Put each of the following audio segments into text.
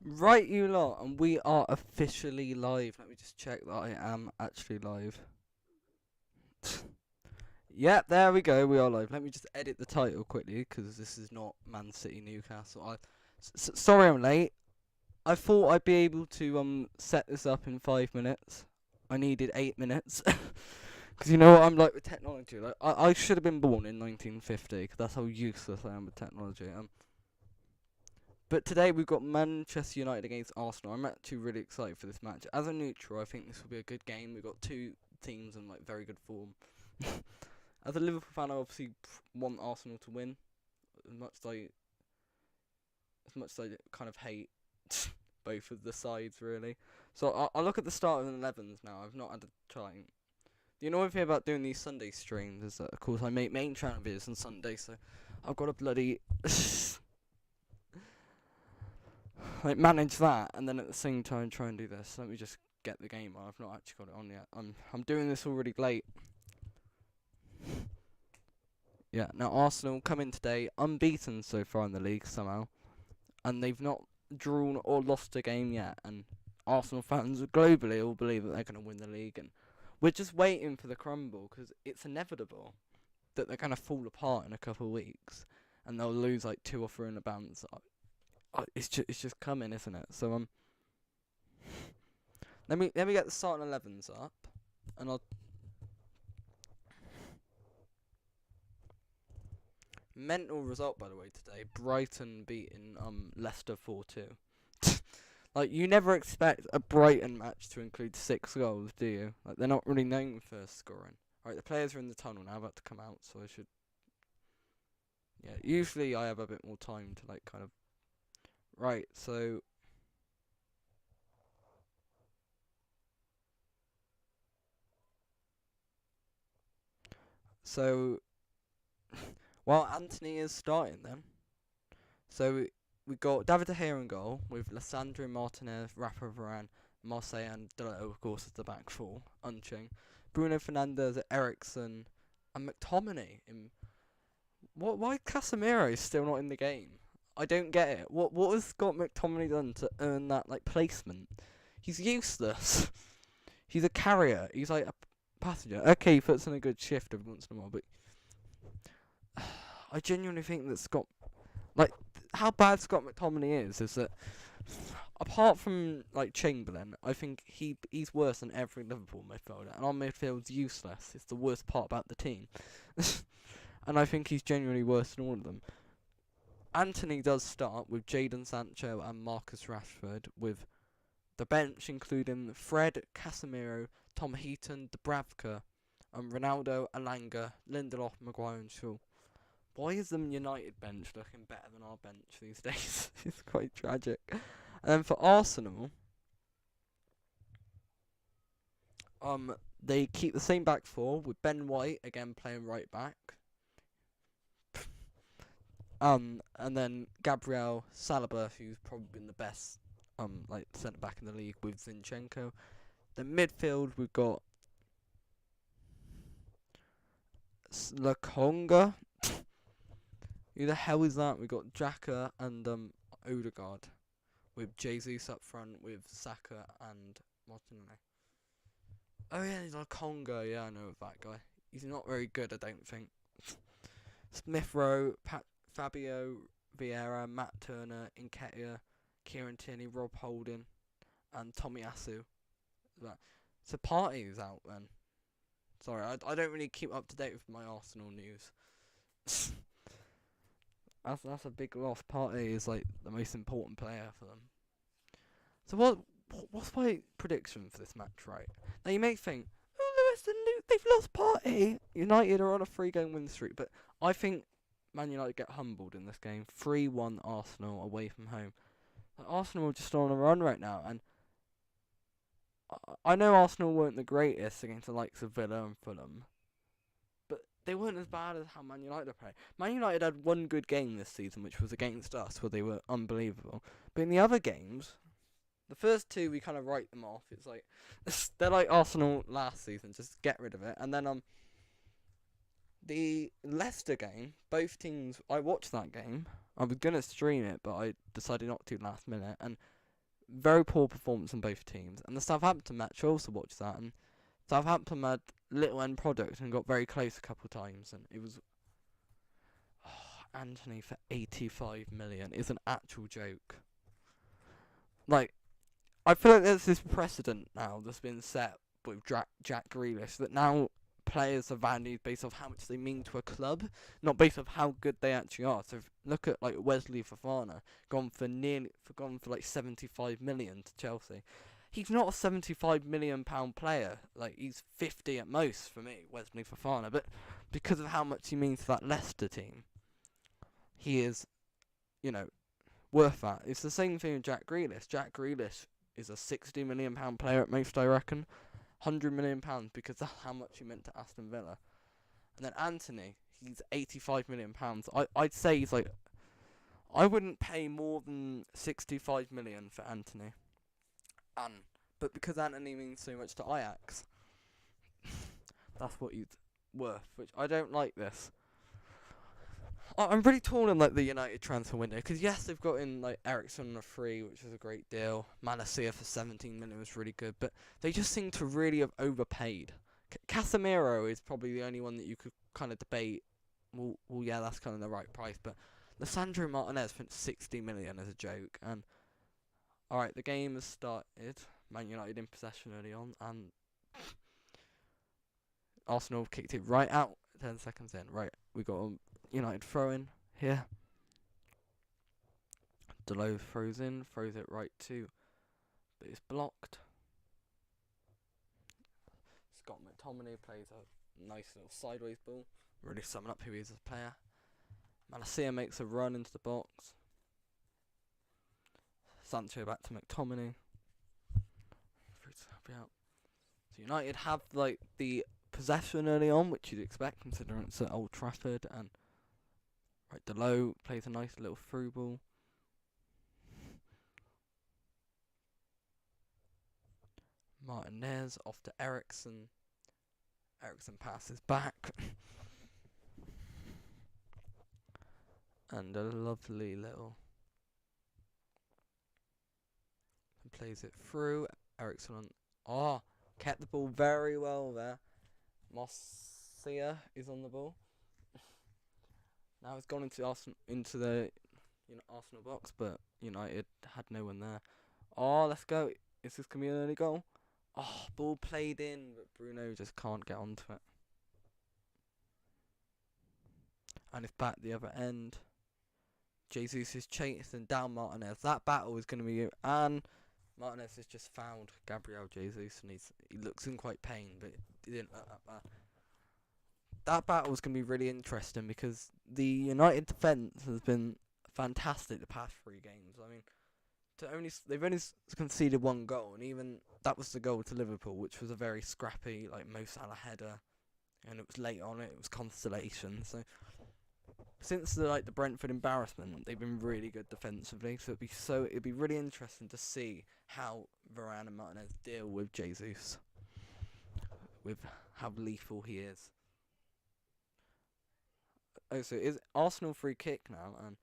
Right, you lot, and we are officially live. Let me just check that I am actually live. Yep, there we go. We are live. Let me just edit the title quickly because this is not Man City Newcastle. Sorry I'm late. I thought I'd be able to set this up in 5 minutes. I needed 8 minutes because you know what I'm like with technology. Like I should have been born in 1950 because that's how useless I am with technology. But today we've got Manchester United against Arsenal. I'm actually really excited for this match. As a neutral, I think this will be a good game. We've got two teams in like very good form. As a Liverpool fan, I obviously want Arsenal to win. As much as I kind of hate both of the sides, really. So I'll look at the start of the 11s now. I've not had a time. The annoying thing about doing these Sunday streams is that, of course, I make main channel videos on Sunday, so I've got to bloody like manage that, and then at the same time try and do this. Let me just get the game on. I've not actually got it on yet. I'm doing this already late. Yeah. Now Arsenal come in today unbeaten so far in the league somehow, and they've not drawn or lost a game yet. And Arsenal fans globally all believe that they're going to win the league, and we're just waiting for the crumble because it's inevitable that they're going to fall apart in a couple of weeks, and they'll lose like 2 or 3 in a bounce. It's just coming, isn't it? So let me get the starting 11s up, and I'll mental result by the way today. Brighton beating Leicester 4-2. Like you never expect a Brighton match to include 6 goals, do you? Like they're not really known for scoring. Right, the players are in the tunnel now, about to come out, so I should. Yeah, usually I have a bit more time to like kind of. Right, so while Anthony is starting then. So we got David De Gea in goal with Lissandro Martinez, Rafa Varane, Marseille and Dello, of course, as the back four. Unching. Bruno Fernandes, Ericsson, and McTominay. Why Casemiro still not in the game? I don't get it. What has Scott McTominay done to earn that like placement? He's useless. He's a carrier. He's like a passenger. Okay, he puts in a good shift every once in a while, but I genuinely think that like how bad Scott McTominay is that apart from like Chamberlain, I think he's worse than every Liverpool midfielder, and our midfield's useless. It's the worst part about the team, and I think he's genuinely worse than all of them. Anthony does start with Jadon Sancho and Marcus Rashford, with the bench including Fred, Casemiro, Tom Heaton, Dubravka, and Ronaldo, Alanga, Lindelof, Maguire, and Shaw. Why is the United bench looking better than our bench these days? It's quite tragic. And then for Arsenal, they keep the same back four with Ben White again playing right back. And then Gabriel Saliba, who's probably been the best like centre back in the league with Zinchenko. Then midfield we've got Lakonga. Who the hell is that? We've got Xhaka and Odegaard with Jesus up front with Saka and Martinelli. Oh yeah, he's Lakonga. Yeah, I know of that guy. He's not very good, I don't think. Smith Rowe, Fabio Vieira, Matt Turner, Nketiah, Kieran Tierney, Rob Holding, and Tomiyasu. So Partey's out then. Sorry, I don't really keep up to date with my Arsenal news. that's a big loss. Partey is like the most important player for them. So what's my prediction for this match, right? Now you may think, oh Lewis, they've lost Partey. United are on a 3-game win streak, but I think Man United get humbled in this game. 3-1 Arsenal away from home. Like, Arsenal are just on a run right now, and I know Arsenal weren't the greatest against the likes of Villa and Fulham, but they weren't as bad as how Man United are playing. Man United had one good game this season, which was against us, where they were unbelievable. But in the other games, the first two we kind of write them off. It's like they're like Arsenal last season, just get rid of it. And then the Leicester game, both teams. I watched that game. I was gonna stream it, but I decided not to last minute. And Very poor performance on both teams. And the Southampton match, I also watched that, and Southampton had little end product and got very close a couple times, and it was Anthony for 85 million is an actual joke. Like, I feel like there's this precedent now that's been set with Jack Grealish that now players are valued based off how much they mean to a club, not based off how good they actually are. So look at like Wesley Fofana, gone for like 75 million to Chelsea. He's not a 75 million pound player. Like, he's 50 at most for me, Wesley Fofana. But because of how much he means to that Leicester team, he is, worth that. It's the same thing with Jack Grealish. Jack Grealish is a 60 million pound player at most, I reckon. 100 million pounds because that's how much he meant to Aston Villa. And then Anthony, he's 85 million pounds. I'd say he's like, I wouldn't pay more than 65 million for Anthony. But because Anthony means so much to Ajax, that's what he's worth. Which I don't like this. I'm really torn on like the United transfer window because yes, they've got in like Eriksen on a free, which is a great deal. Malacia for 17 million was really good, but they just seem to really have overpaid. Casemiro is probably the only one that you could kind of debate. Well, yeah, that's kind of the right price, but Lisandro Martinez spent 60 million as a joke. And all right, the game has started. Man United in possession early on, and Arsenal kicked it right out. 10 seconds in, right, we got United throw-in here. Dalot throws it right to, but it's blocked. Scott McTominay plays a nice little sideways ball, really summing up who he is as a player. Malacia makes a run into the box. Sancho back to McTominay. So United have like the possession early on, which you'd expect considering it's at Old Trafford, and right, Dalot plays a nice little through ball. Martinez off to Eriksen. Eriksen passes back. And a lovely little... and plays it through. Eriksen on... kept the ball very well there. Marcia is on the ball. Now it's gone into the Arsenal box, but United had no one there. Let's go. Is this going to be an early goal? Ball played in, but Bruno just can't get onto it. And it's back the other end. Jesus is chasing down Martinez. That battle is going to be... and Martinez has just found Gabriel Jesus, and he looks in quite pain, but he didn't look that bad. That battle is going to be really interesting because the United defence has been fantastic the past 3 games. I mean, they've only conceded 1 goal, and even that was the goal to Liverpool, which was a very scrappy, like Mo Salah header, and it was late on it. It was consolation. So since the Brentford embarrassment, they've been really good defensively. So it'd be really interesting to see how Varane and Martinez deal with Jesus, with how lethal he is. Oh, so is Arsenal free kick now, and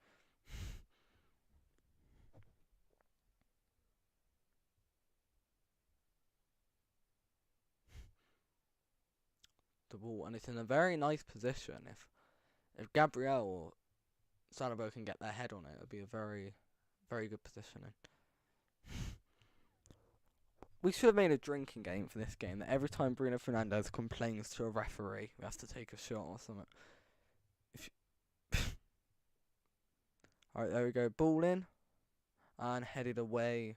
the ball, and it's in a very nice position. If Gabriel or Saliba can get their head on it, it'll be a very, very good positioning. We should have made a drinking game for this game, that every time Bruno Fernandes complains to a referee, we have to take a shot or something. Alright, there we go. Ball in. And headed away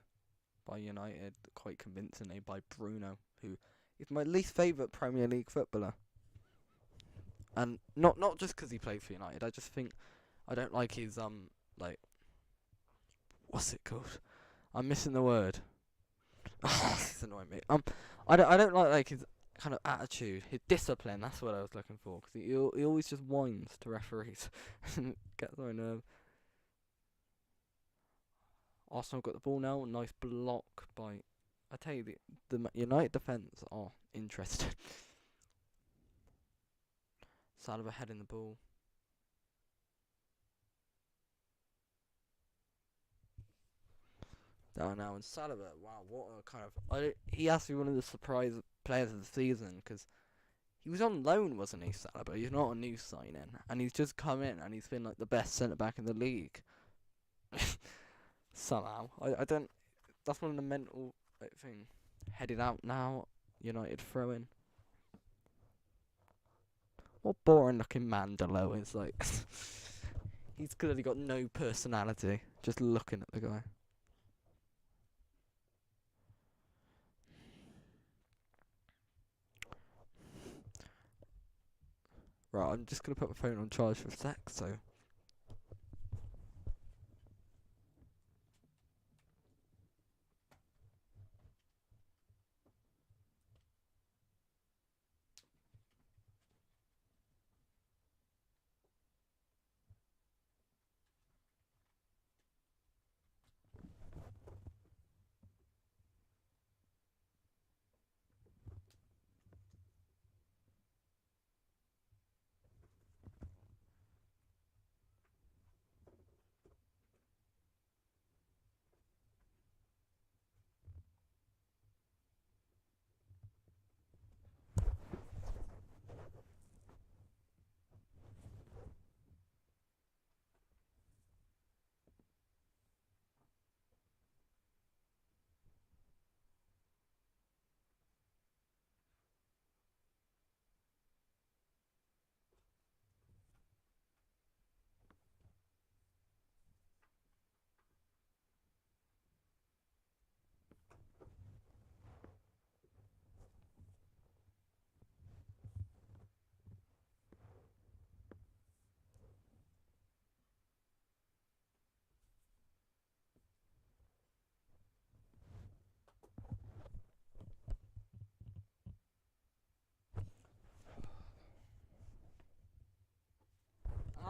by United quite convincingly by Bruno, who is my least favourite Premier League footballer. And not just because he plays for United. I just think I don't like his what's it called? I'm missing the word. This is annoying me. I don't like his kind of attitude, his discipline. That's what I was looking for. Because he always just whines to referees and gets on my nerves. Arsenal got the ball now. Nice block by... I tell you, the United defence are interesting. Saliba heading the ball. down now. And Saliba, wow, what a kind of he has to be one of the surprise players of the season because he was on loan, wasn't he, Saliba? He's not a new signing, and he's just come in and he's been like the best centre back in the league. Somehow, I don't. That's one of the mental thing. Headed out now, United throw in. What boring looking Mandelo is like. He's clearly got no personality. Just looking at the guy. Right, I'm just gonna put my phone on charge for a sec, so.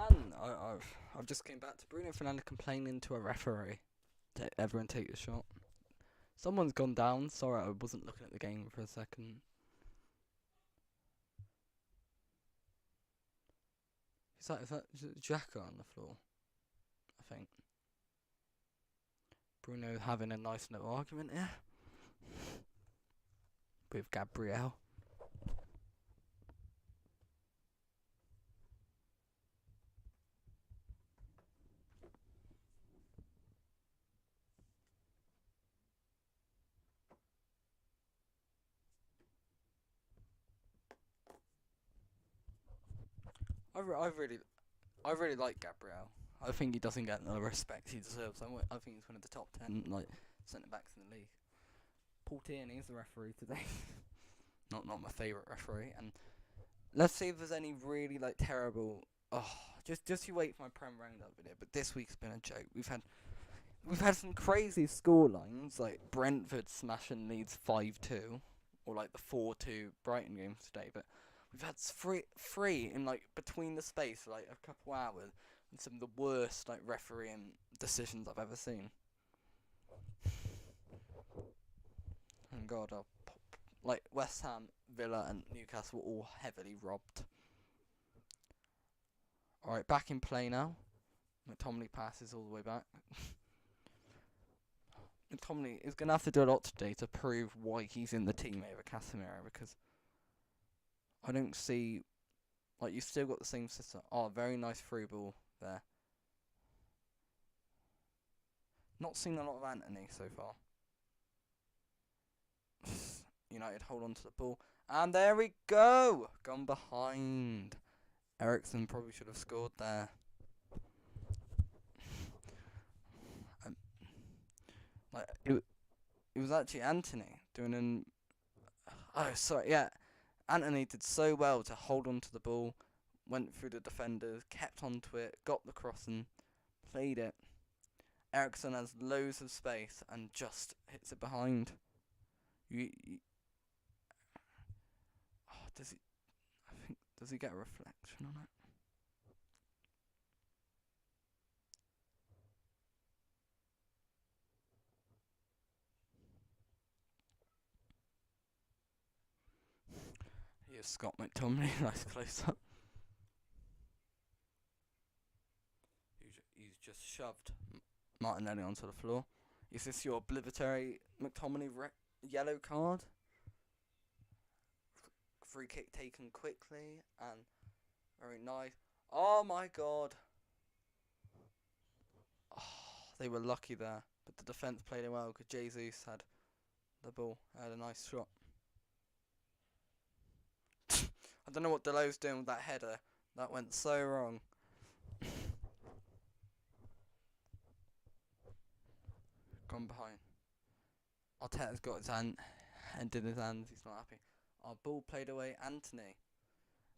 And I've just came back to Bruno Fernandes complaining to a referee. Everyone take a shot. Someone's gone down. Sorry, I wasn't looking at the game for a second. Is that Xhaka on the floor? I think. Bruno having a nice little argument here with Gabriel. I really like Gabriel. I think he doesn't get the respect he deserves. I think he's one of the top 10 centre backs in the league. Paul Tierney is the referee today. not my favourite referee. And let's see if there's any really terrible. Oh, just you wait for my Prem Roundup video. But this week's been a joke. We've had some crazy scorelines like Brentford smashing Leeds 5-2, or the 4-2 Brighton games today. But we've had three in between the space of a couple hours, and some of the worst refereeing decisions I've ever seen. And God, West Ham, Villa, and Newcastle were all heavily robbed. Alright, back in play now. McTominay passes all the way back. McTominay is going to have to do a lot today to prove why he's in the team over Casemiro, because I don't see. You've still got the same system. Oh, very nice through ball there. Not seen a lot of Antony so far. United hold on to the ball. And there we go! Gone behind. Eriksen probably should have scored there. It was actually Antony doing an. Oh, sorry, yeah. Antony did so well to hold on to the ball, went through the defenders, kept onto it, got the cross and played it. Eriksen has loads of space and just hits it behind. Does he? I think does he get a reflection on it? Here's Scott McTominay, nice close up. He's just shoved Martinelli onto the floor. Is this your obligatory McTominay yellow card? Free kick taken quickly and very nice. Oh my god. Oh, they were lucky there, but the defence played it well because Jesus had the ball. Had a nice shot. I don't know what Delo's doing with that header. That went so wrong. Gone behind. Arteta's got his hand in his hands. He's not happy. Our ball played away. Anthony.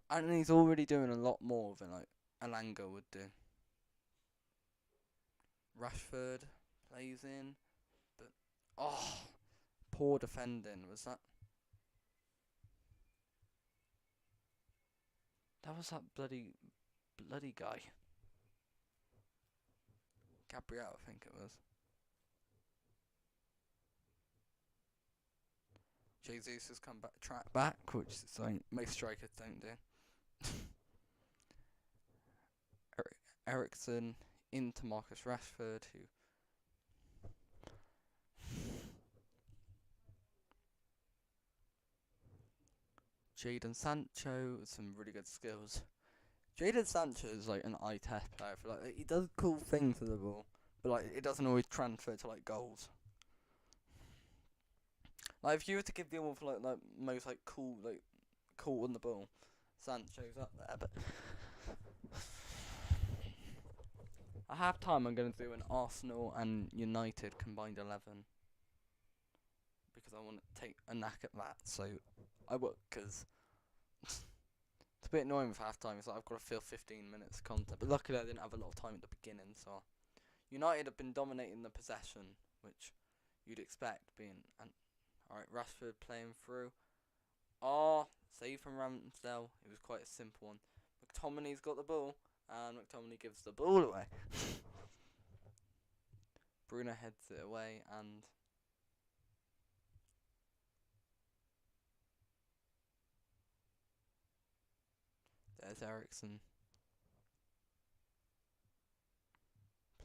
Anthony's already doing a lot more than like Alanga would do. Rashford plays in, but poor defending. Was that? That was that bloody guy. Gabriel, I think it was. Jesus has come back, track back, which is something most strikers don't do. Ericsson into Marcus Rashford, who Jadon Sancho with some really good skills. Jadon Sancho is like an eye test player. For like he does cool things with the ball, but like it doesn't always transfer to like goals. Like if you were to give the award for like most like cool on the ball, Sancho's up there. But at half time, I'm going to do an Arsenal and United combined 11 because I want to take a knack at that. So I will, because it's a bit annoying with half time. It's like I've got to fill 15 minutes of content. But luckily, I didn't have a lot of time at the beginning. So United have been dominating the possession, which you'd expect being. Alright, Rashford playing through. Save from Ramsdale. It was quite a simple one. McTominay's got the ball, and McTominay gives the ball away. Bruno heads it away, and there's Ericsson.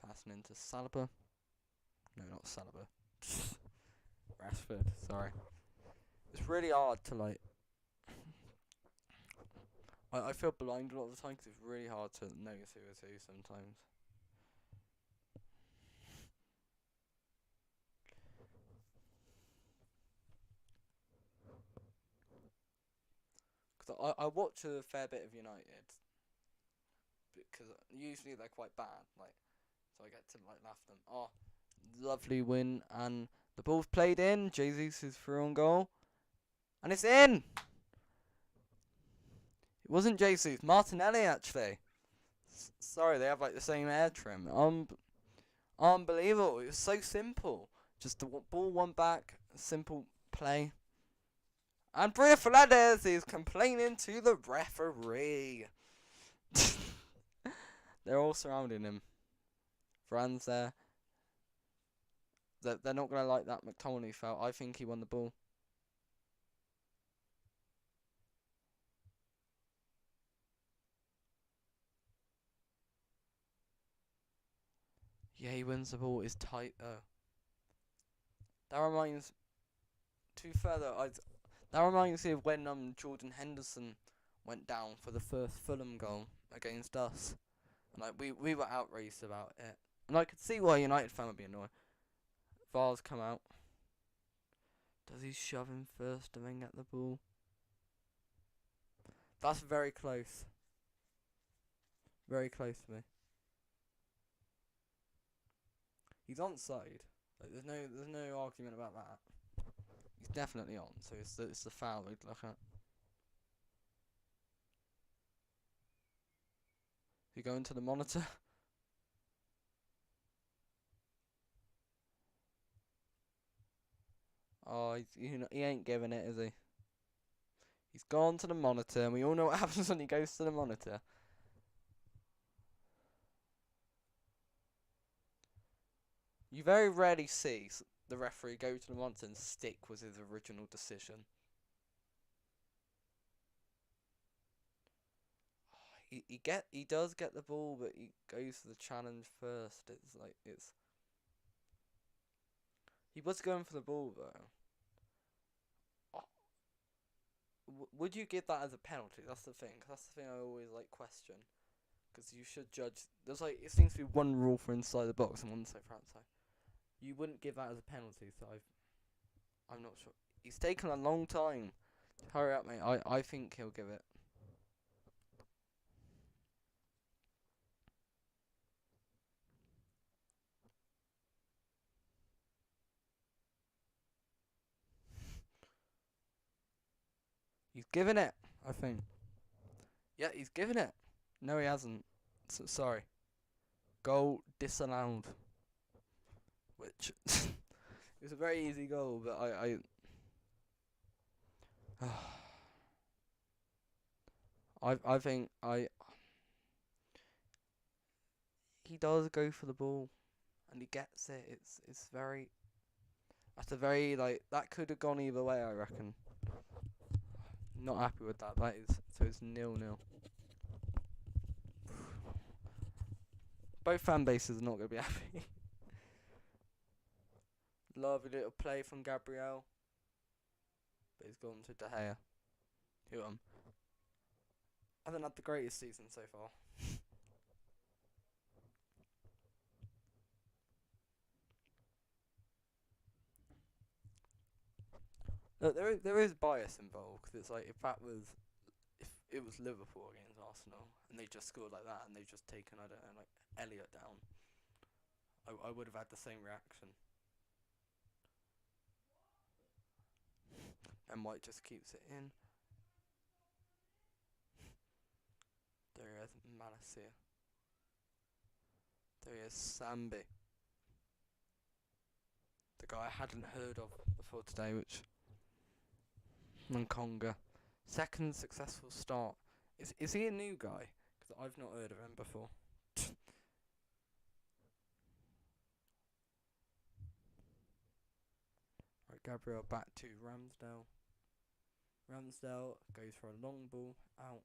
Passing into Saliba. No, not Saliba. Rashford, sorry. It's really hard to like. I feel blind a lot of the time because it's really hard to notice who is who sometimes. Because I watch a fair bit of United because usually they're quite bad, like, so I get to like laugh at them. Lovely win, and the ball's played in. Jesus is through on goal, and it's in. It wasn't Jesus, Martinelli actually. Sorry, they have like the same hair trim. Unbelievable. It was so simple. Just the ball one back, simple play. And Bruno Fernandes is complaining to the referee. They're all surrounding him. Fran's there. They're not going to like that McTominay foul. I think he won the ball. Yeah, he wins the ball. It's tight though. That reminds me of when Jordan Henderson went down for the first Fulham goal against us. And like we were outraged about it. And I could see why United fan would be annoyed. VAR's come out. Does he shove him first and then get the ball? That's very close. Very close to me. He's onside. Like, there's no argument about that. He's definitely on. So it's the foul we'd look at. You go into the monitor. He ain't giving it, is he? He's gone to the monitor, and we all know what happens when he goes to the monitor. You very rarely see the referee go to the monitor and stick with his original decision. He does get the ball, but he goes for the challenge first. It's He was going for the ball though. Would you give that as a penalty? That's the thing. That's the thing I always like question. Because you should judge. There's like it seems to be one rule for inside the box and one for outside. You wouldn't give that as a penalty, so I'm not sure. He's taken a long time. Hurry up, mate. I think he'll give it. He's given it, I think. Yeah, he's given it. No, he hasn't. Sorry. Goal disallowed. Which it was a very easy goal, but I think he does go for the ball, and he gets it. It's very. That's a very that could have gone either way. I reckon. Not happy with that. That is so it's 0-0. Both fan bases are not gonna be happy. Lovely little play from Gabriel, but he's gone to De Gea, who hasn't had the greatest season so far. Look, there is bias involved because it's like if it was Liverpool against Arsenal and they just scored like that and they've just taken I don't know like Elliot down, I would have had the same reaction. And White just keeps it in. There he is, Malacia. There he is, Sambi. The guy I hadn't heard of before today, which Nkonga. Second successful start. Is he a new guy? Because I've not heard of him before. Right, Gabriel back to Ramsdale. Ramsdale goes for a long ball out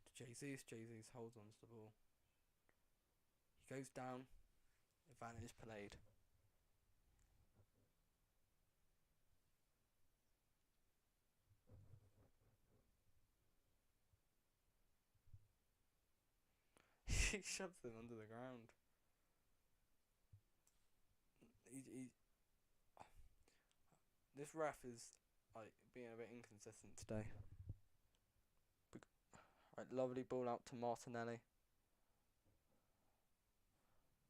to Jesus. Jesus holds on to the ball. He goes down. Advantage played. He shoves him under the ground. This ref is like being a bit inconsistent today. Right, lovely ball out to Martinelli.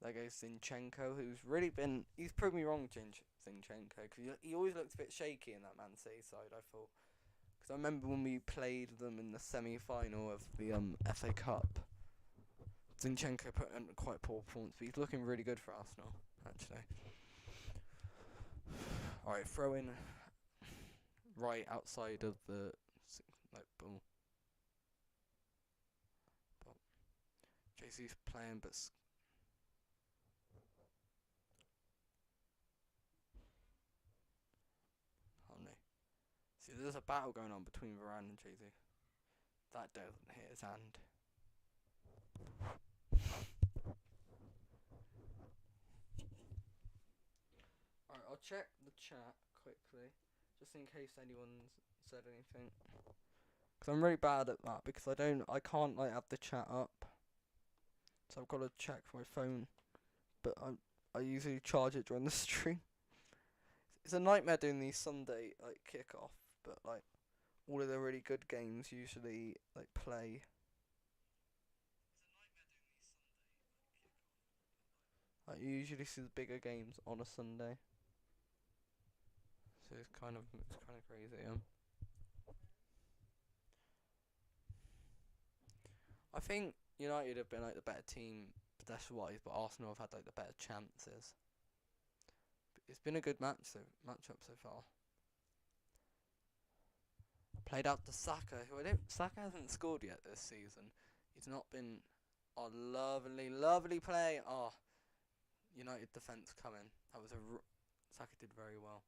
There goes Zinchenko, who's really been. He's proved me wrong, Zinchenko, because he always looked a bit shaky in that Man City side, I thought. Because I remember when we played them in the semi-final of the FA Cup. Zinchenko put in quite poor performance, but he's looking really good for Arsenal, actually. Alright, throw in right outside of the ball. But JC's playing, but see, there's a battle going on between Varane and JC. That doesn't hit his hand. Alright, I'll check the chat quickly, just in case anyone's said anything. Because I'm really bad at that, because I can't have the chat up. So I've got to check my phone, but I usually charge it during the stream. It's a nightmare doing these Sunday kickoff, but all of the really good games usually play. I usually see the bigger games on a Sunday, so it's kind of crazy. I think United have been the better team possession-wise, but Arsenal have had the better chances. But it's been a good matchup so far. Played out to Saka, Saka hasn't scored yet this season. He's not been. Oh, lovely play. Oh, United defence coming. That was Saka did very well.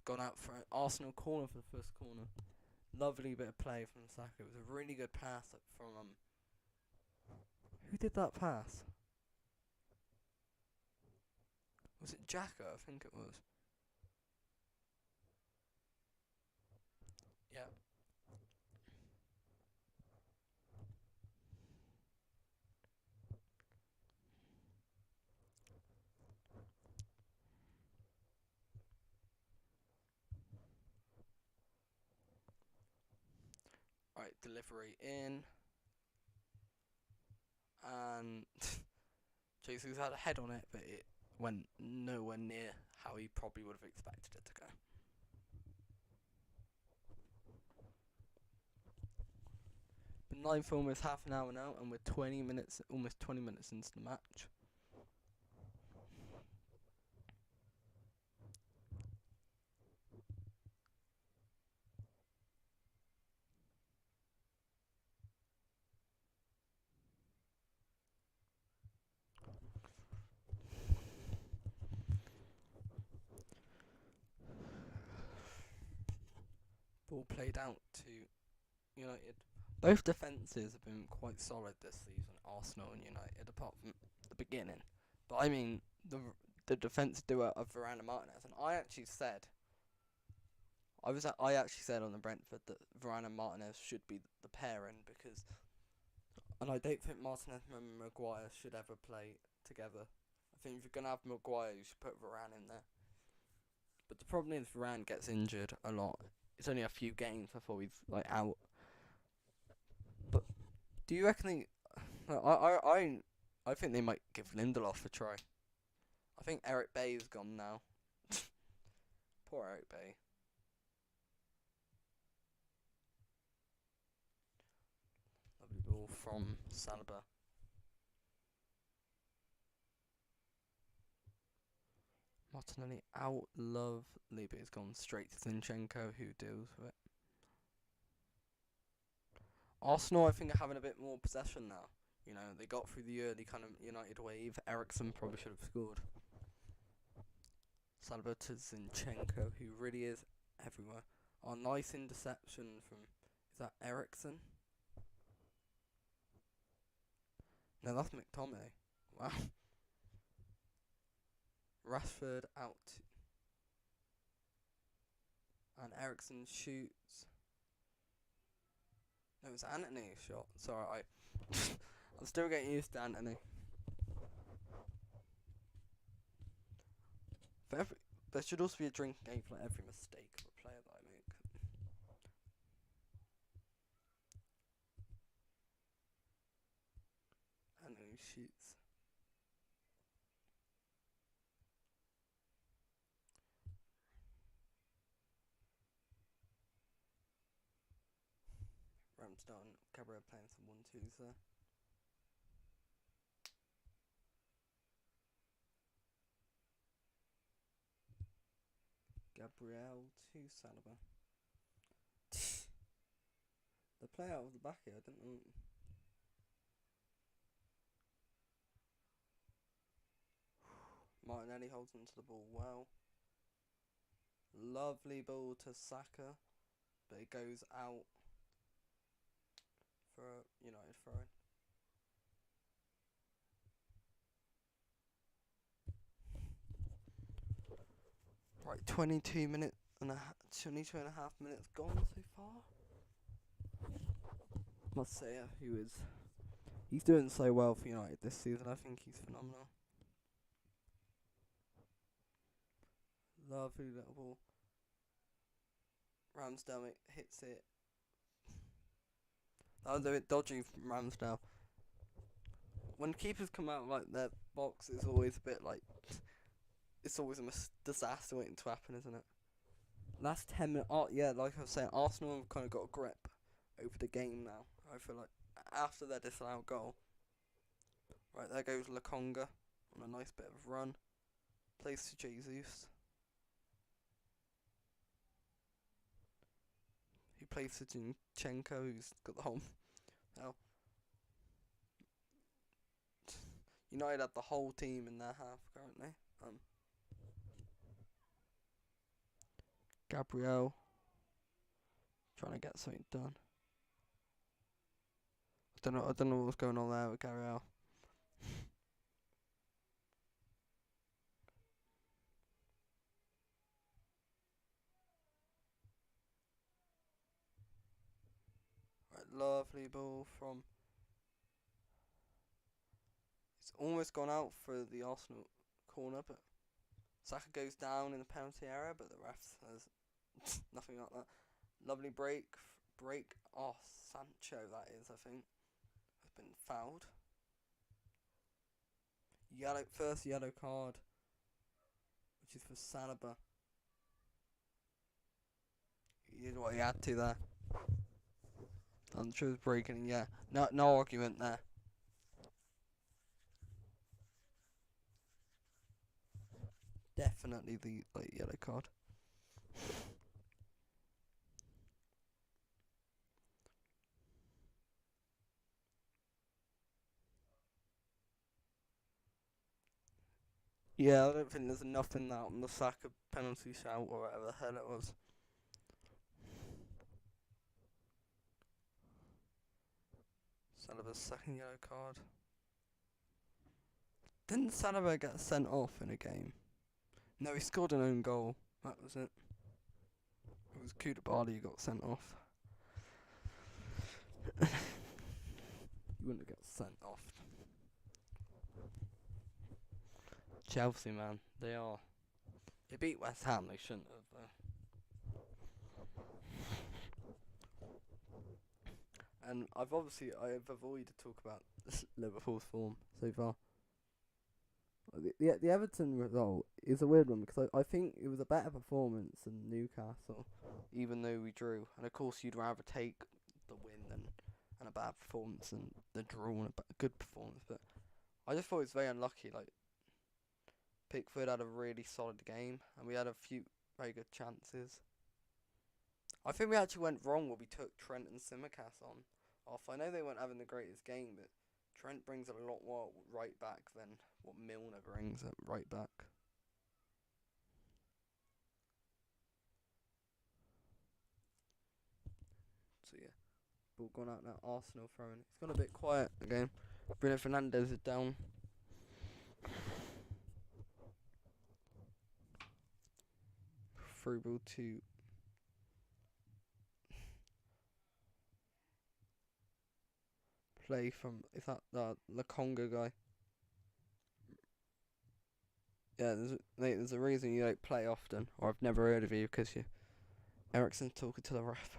Gone out for an Arsenal corner for the first corner. Lovely bit of play from Saka. It was a really good pass from who did that pass? Was it Jacko? I think it was. Yeah. Right, delivery in. And Jesus had a head on it, but it went nowhere near how he probably would have expected it to go. Been live for almost half an hour now, and we're 20 minutes, almost 20 minutes into the match. Ball played out to United. Both defences have been quite solid this season, Arsenal and United, apart from the beginning. But I mean, the defence duo of Varane and Martinez, and I actually said on the Brentford that Varane and Martinez should be the pairing because, and I don't think Martinez and Maguire should ever play together. I think if you're gonna have Maguire, you should put Varane in there. But the problem is Varane gets injured a lot. It's only a few games before he's out. But do you reckon I think they might give Lindelof a try. I think Eric Bay's gone now. Poor Eric Bay. Lovely ball from Saliba. Martinelli out, lovely, but it's gone straight to Zinchenko, who deals with it. Arsenal, I think, are having a bit more possession now. They got through the early kind of United wave. Eriksen probably should have scored. Saliba to Zinchenko, who really is everywhere. Oh, nice interception from... Is that Eriksen? No, that's McTominay. Wow. Rashford out. And Eriksen shoots. No, it was Antony's shot. Sorry, I'm still getting used to Antony. There should also be a drinking game for every mistake of a player that I make. Antony shoots. Ramsdale and Gabriel playing some 1-2s there. Gabriel to Saliba. The play out of the back here, I didn't know. Martinelli holds onto the ball well. Lovely ball to Saka, but it goes out for a United throw-in. Right, 22 and a half minutes gone so far. Must say, he's doing so well for United this season. I think he's phenomenal. Lovely little ball. Ramsdale hits it. That was a bit dodgy from Ramsdale. When keepers come out like their box, it's always a bit it's always a disaster waiting to happen, isn't it? Last 10 minutes. Oh yeah, like I was saying, Arsenal have kind of got a grip over the game now. I feel like after their disallowed goal. Right, there goes Lokonga on a nice bit of run. Plays to Jesus. He plays to Zinchenko, who's got the whole... Now, United have the whole team in their half currently. Gabriel trying to get something done. I don't know what's going on there with Gabriel. Lovely ball from. It's almost gone out for the Arsenal corner, but Saka goes down in the penalty area, but the ref says nothing like that. Lovely break. Oh, Sancho, that is, I think, has been fouled. First yellow card, which is for Saliba. He did what he had to there. Sancho's breaking, yeah. No argument there. Definitely the yellow card. Yeah, I don't think there's enough in that on the Saka penalty shout or whatever the hell it was. Saliba's second yellow card. Didn't Saliba get sent off in a game? No, he scored an own goal. That was it. It was Koulibaly who got sent off. You wouldn't have got sent off. Chelsea, man, they beat West Ham. They shouldn't have. And I've avoided to talk about Liverpool's form so far. The Everton result is a weird one because I think it was a better performance than Newcastle, even though we drew. And of course, you'd rather take the win than a bad performance and the draw and a good performance. But I just thought it was very unlucky. Like Pickford had a really solid game, and we had a few very good chances. I think we actually went wrong when we took Trent and Tsimikas on off. I know they weren't having the greatest game, but Trent brings a lot more right back than what Milner brings at right back. So yeah, ball gone out now. Arsenal throwing. It's gone a bit quiet again. Bruno Fernandes is down. Through ball to play from. Is that the Congo guy? Yeah, there's a reason you don't play often, or I've never heard of you because Eriksen's talking to the ref.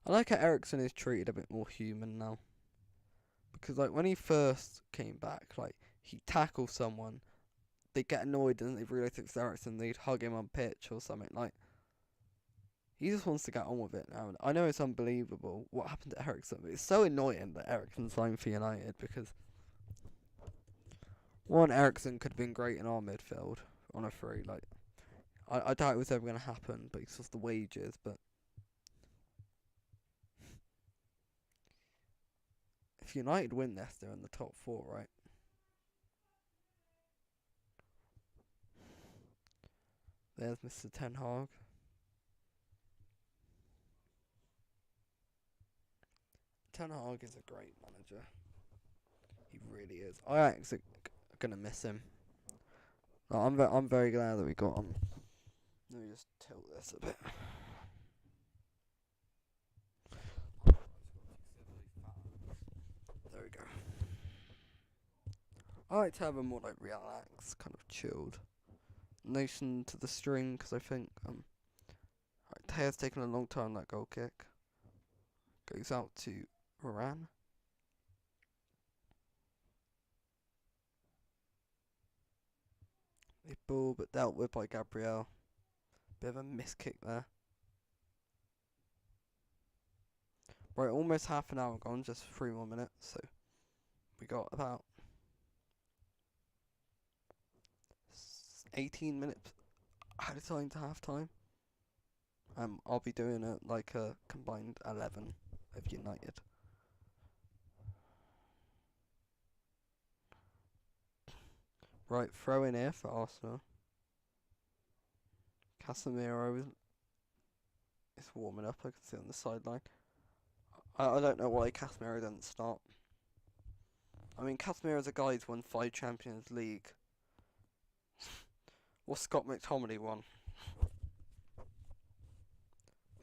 I like how Eriksen is treated a bit more human now. Because when he first came back, he tackles someone, they get annoyed and they realise it's Eriksen, they'd hug him on pitch or something. He just wants to get on with it now. And I know it's unbelievable what happened to Eriksen, but it's so annoying that Eriksen signed for United because one, Eriksen could have been great in our midfield on a free. I doubt it was ever going to happen, but it's just the wages. But if United win this, they're in the top 4, right? There's Mr. Ten Hag. Ten Hag is a great manager. He really is. I actually gonna miss him. I'm very glad that we got him. Let me just tilt this a bit. There we go. I like to have a more relaxed, kind of chilled nation to the string because I think Taya's taken a long time that goal kick. Goes out to Varane. The ball, but dealt with by Gabriel. Bit of a miss kick there. Right, almost half an hour gone, just 3 more minutes. So we got about 18 minutes ahead of time to half time. I'll be doing a combined 11 of United. Right, throw in here for Arsenal. Casemiro is warming up, I can see on the sideline. I don't know why Casemiro didn't start. I mean, Casemiro's a guy who's won 5 Champions League. What Scott McTominay won.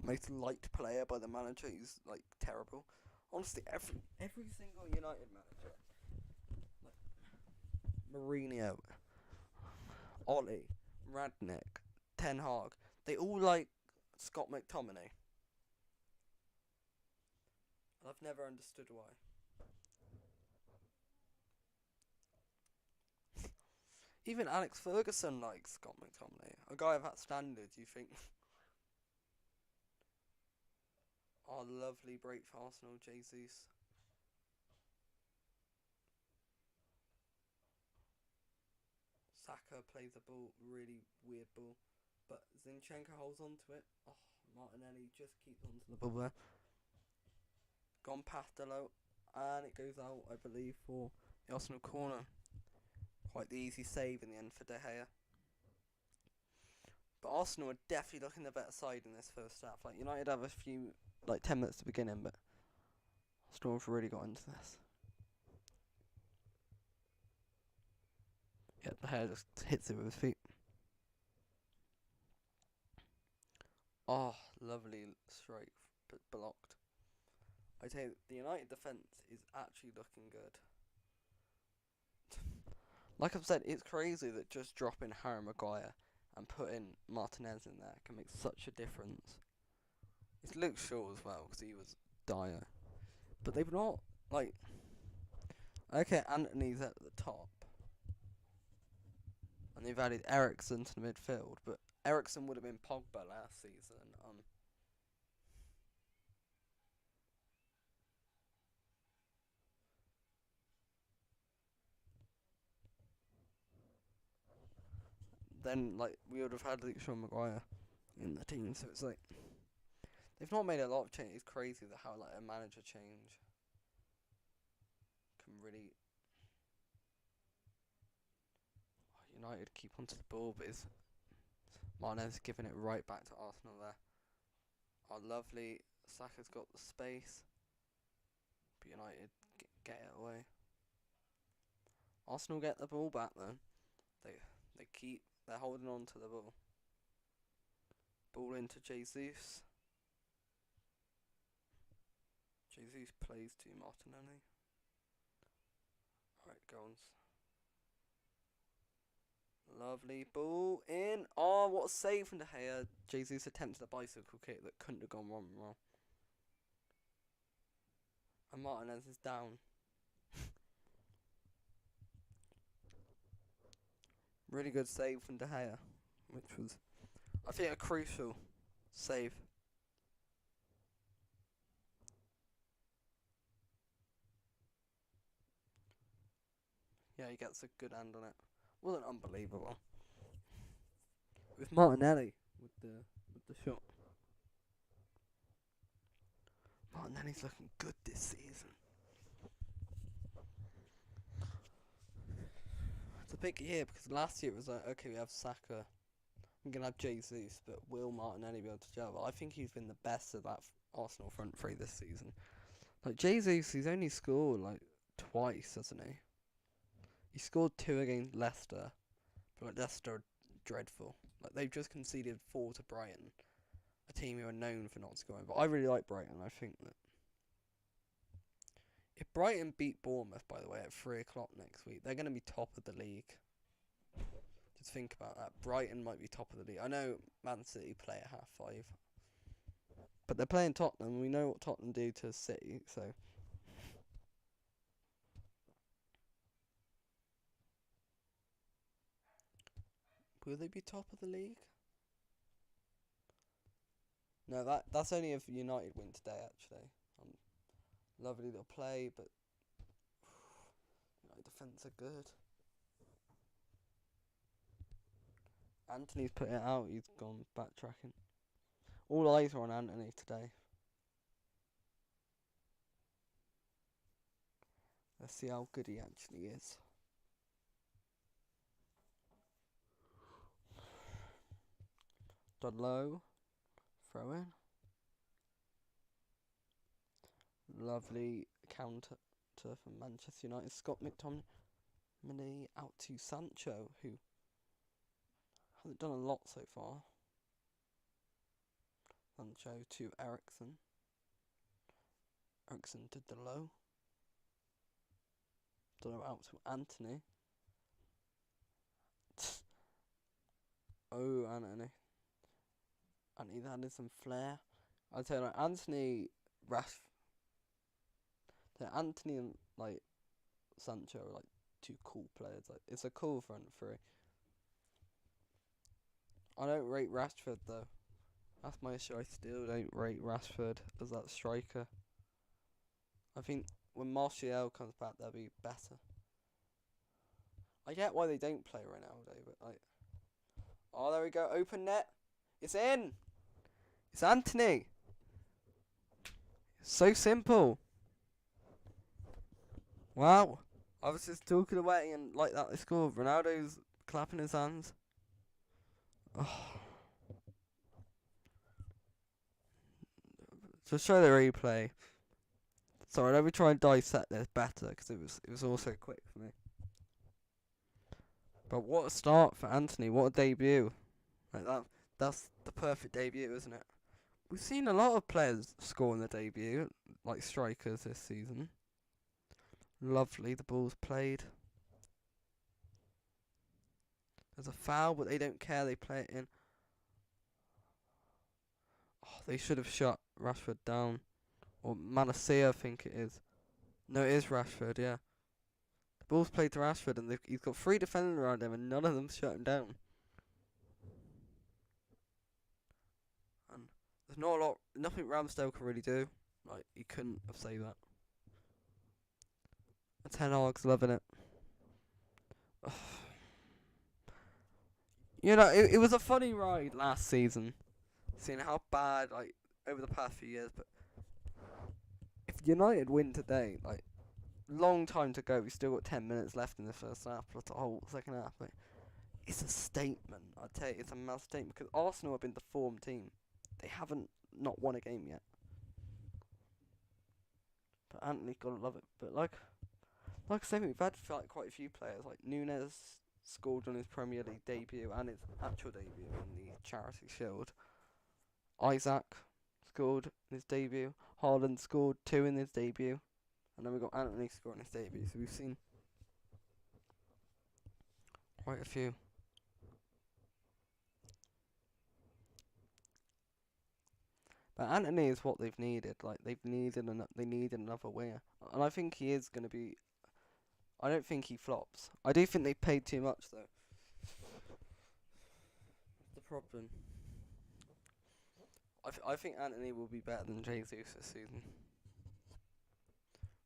most liked player by the manager. He's like terrible. Honestly, every single United manager, like Mourinho, Ollie, Radnick, Ten Hag, they all like Scott McTominay. And I've never understood why. Even Alex Ferguson likes Scott McTominay. A guy of that standard, you think? Oh, lovely break for Arsenal, Jesus. Saka plays a ball, really weird ball. But Zinchenko holds on to it. Oh, Martinelli just keeps on to the ball there. Gone past Delo, and it goes out, I believe, for the Arsenal corner. Quite the easy save in the end for De Gea. But Arsenal are definitely looking the better side in this first half. Like United have a few, like 10 minutes to begin in, but Arsenal have really got into this. Yeah, De Gea just hits it with his feet. Oh, lovely strike, but blocked. I tell you, the United defence is actually looking good. Like I've said, it's crazy that just dropping Harry Maguire and putting Martinez in there can make such a difference. It's Luke Shaw as well, because he was dire. But they've not, like... Okay, Anthony's at the top. And they've added Eriksen to the midfield, but Eriksen would have been Pogba last season. Then, like, we would have had Luke Shaw Maguire in the team, so it's like... They've not made a lot of change. It's crazy that how, like, a manager change can really... United keep onto the ball, but is Martinez giving it right back to Arsenal there. Oh, lovely. Saka's got the space, but United get it away. Arsenal get the ball back then. They're holding on to the ball. Ball into Jesus. Jesus plays to Martinelli. Alright, goes. Lovely ball in. Oh, what a save from De Gea. Jesus attempted a bicycle kick that couldn't have gone wrong. And Martinez is down. Really good save from De Gea, which was, I think, a crucial save. Yeah, he gets a good hand on it. Wasn't unbelievable. With Martinelli with the shot. Martinelli's looking good this season. It's a big year because last year it was like, okay, we have Saka, I'm gonna have Jesus, but will Martinelli be able to gel? But I think he's been the best of that Arsenal front three this season. Like Jesus, he's only scored like twice, hasn't he? He scored 2 against Leicester, but like Leicester are dreadful. Like they've just conceded 4 to Brighton, a team who are known for not scoring. But I really like Brighton. I think that if Brighton beat Bournemouth, by the way, at 3 o'clock next week, they're going to be top of the league. Just think about that. Brighton might be top of the league. I know Man City play at 5:30, but they're playing Tottenham. We know what Tottenham do to City, so. Will they be top of the league? No, that's only if United win today, actually. Lovely little play, but United defence are good. Anthony's put it out, he's gone backtracking. All eyes are on Anthony today. Let's see how good he actually is. Dudlow, throw in. Lovely counter from Manchester United. Scott McTominay out to Sancho, who hasn't done a lot so far. Sancho to Eriksen. Eriksen to Delo. Delo out to Antony. Oh, Antony. Antony added some flair. I'd say like Antony, Antony and like Sancho are like two cool players. Like it's a cool front three. I don't rate Rashford though. That's my issue. I still don't rate Rashford as that striker. I think when Martial comes back, they'll be better. I get why they don't play Ronaldo, but like, oh, there we go, open net, it's in. It's Antony. So simple. Wow. I was just talking away and like that they scored. Ronaldo's clapping his hands. Oh. So show the replay. Sorry, let me try and dissect this better because it was all so quick for me. But what a start for Antony! What a debut! Like that's the perfect debut, isn't it? We've seen a lot of players score in the debut, like strikers this season. Lovely, the ball's played. There's a foul, but they don't care. They play it in. Oh, they should have shut Rashford down. Or Manasseh, I think it is. No, it is Rashford, yeah. The ball's played to Rashford, and he's got 3 defenders around him, and none of them shut him down. And there's not a lot, nothing Ramsdale can really do. Like, he couldn't have saved that. Ten Hag's loving it. You know, it was a funny ride last season, seeing how bad, like, over the past few years, but if United win today, like, long time to go, we've still got 10 minutes left in the first half, plus the whole second half, like, it's a statement, I'd tell you, it's a massive statement, because Arsenal have been the form team. They haven't not won a game yet. But Antony's gotta love it, but like I said, we've had like quite a few players, like Nunes scored on his Premier League debut and his actual debut in the Charity Shield. Isaac scored in his debut. Haaland scored 2 in his debut. And then we got Antony scoring his debut. So we've seen quite a few. But Antony is what they've needed. Like they needed another winger, and I think he is going to be. I don't think he flops. I do think they paid too much though. That's the problem. I think Antony will be better than Jesus this season.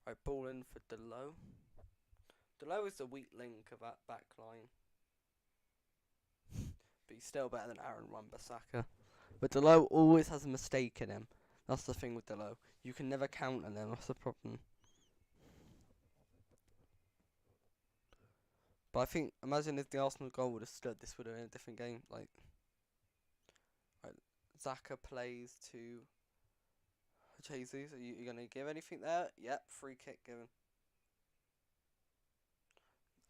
Right, ball in for Delo. Delo is the weak link of that back line. But he's still better than Aaron Wan-Bissaka. But Delo always has a mistake in him. That's the thing with Delo. You can never count on them. That's the problem. But I think, imagine if the Arsenal goal would have stood, this would have been a different game. Like, right, Xhaka plays to Jesus. Are you going to give anything there? Yep, free kick given.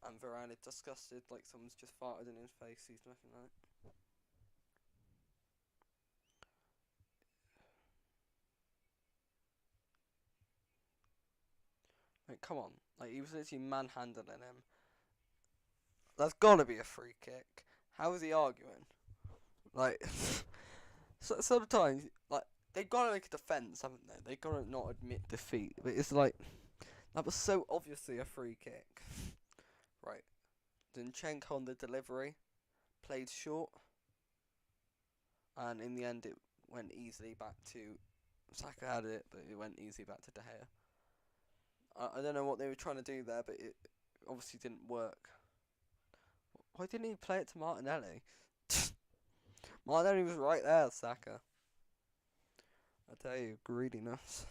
And Varane is disgusted, like someone's just farted in his face. He's nothing like it. Like, come on. Like, he was literally manhandling him. That's gotta be a free kick. How is he arguing? Like, sometimes, like, they've gotta make a defence, haven't they? They've gotta not admit defeat. But it's like, that was so obviously a free kick. Right. Zinchenko on the delivery. Played short. And in the end, it went easily back to. Saka had it, but it went easily back to De Gea. I don't know what they were trying to do there, but it obviously didn't work. Why didn't he play it to Martinelli? Martinelli was right there, Saka. I tell you, greediness.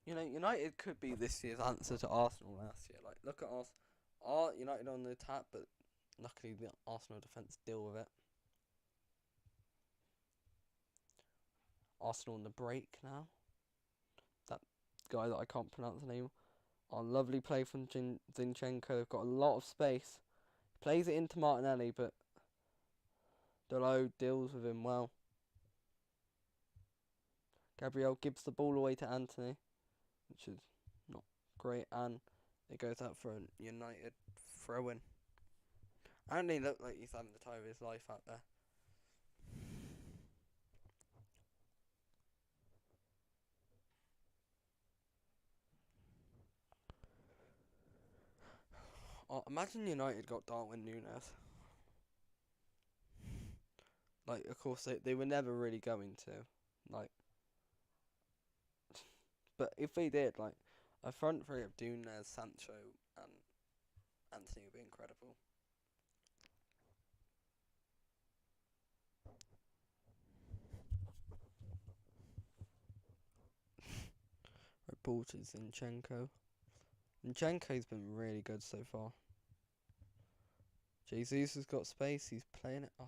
You know, United could be this year's answer to Arsenal last year. Like, look at Arsenal. United on the attack, but luckily the Arsenal defence deal with it. Arsenal on the break now. That guy that I can't pronounce the name. Oh, lovely play from Zinchenko. They've got a lot of space. Plays it into Martinelli, but Dalot deals with him well. Gabriel gives the ball away to Anthony, which is not great, and it goes out for a United throw-in. Anthony looked like he's having the time of his life out there. Oh, imagine United got Darwin Núñez. Like, of course, they were never really going to. Like, but if they did, like, a front three of Núñez, Sancho, and Anthony would be incredible. Right, ball to Zinchenko. Zinchenko's been really good so far. Jesus has got space. He's playing it. Oh.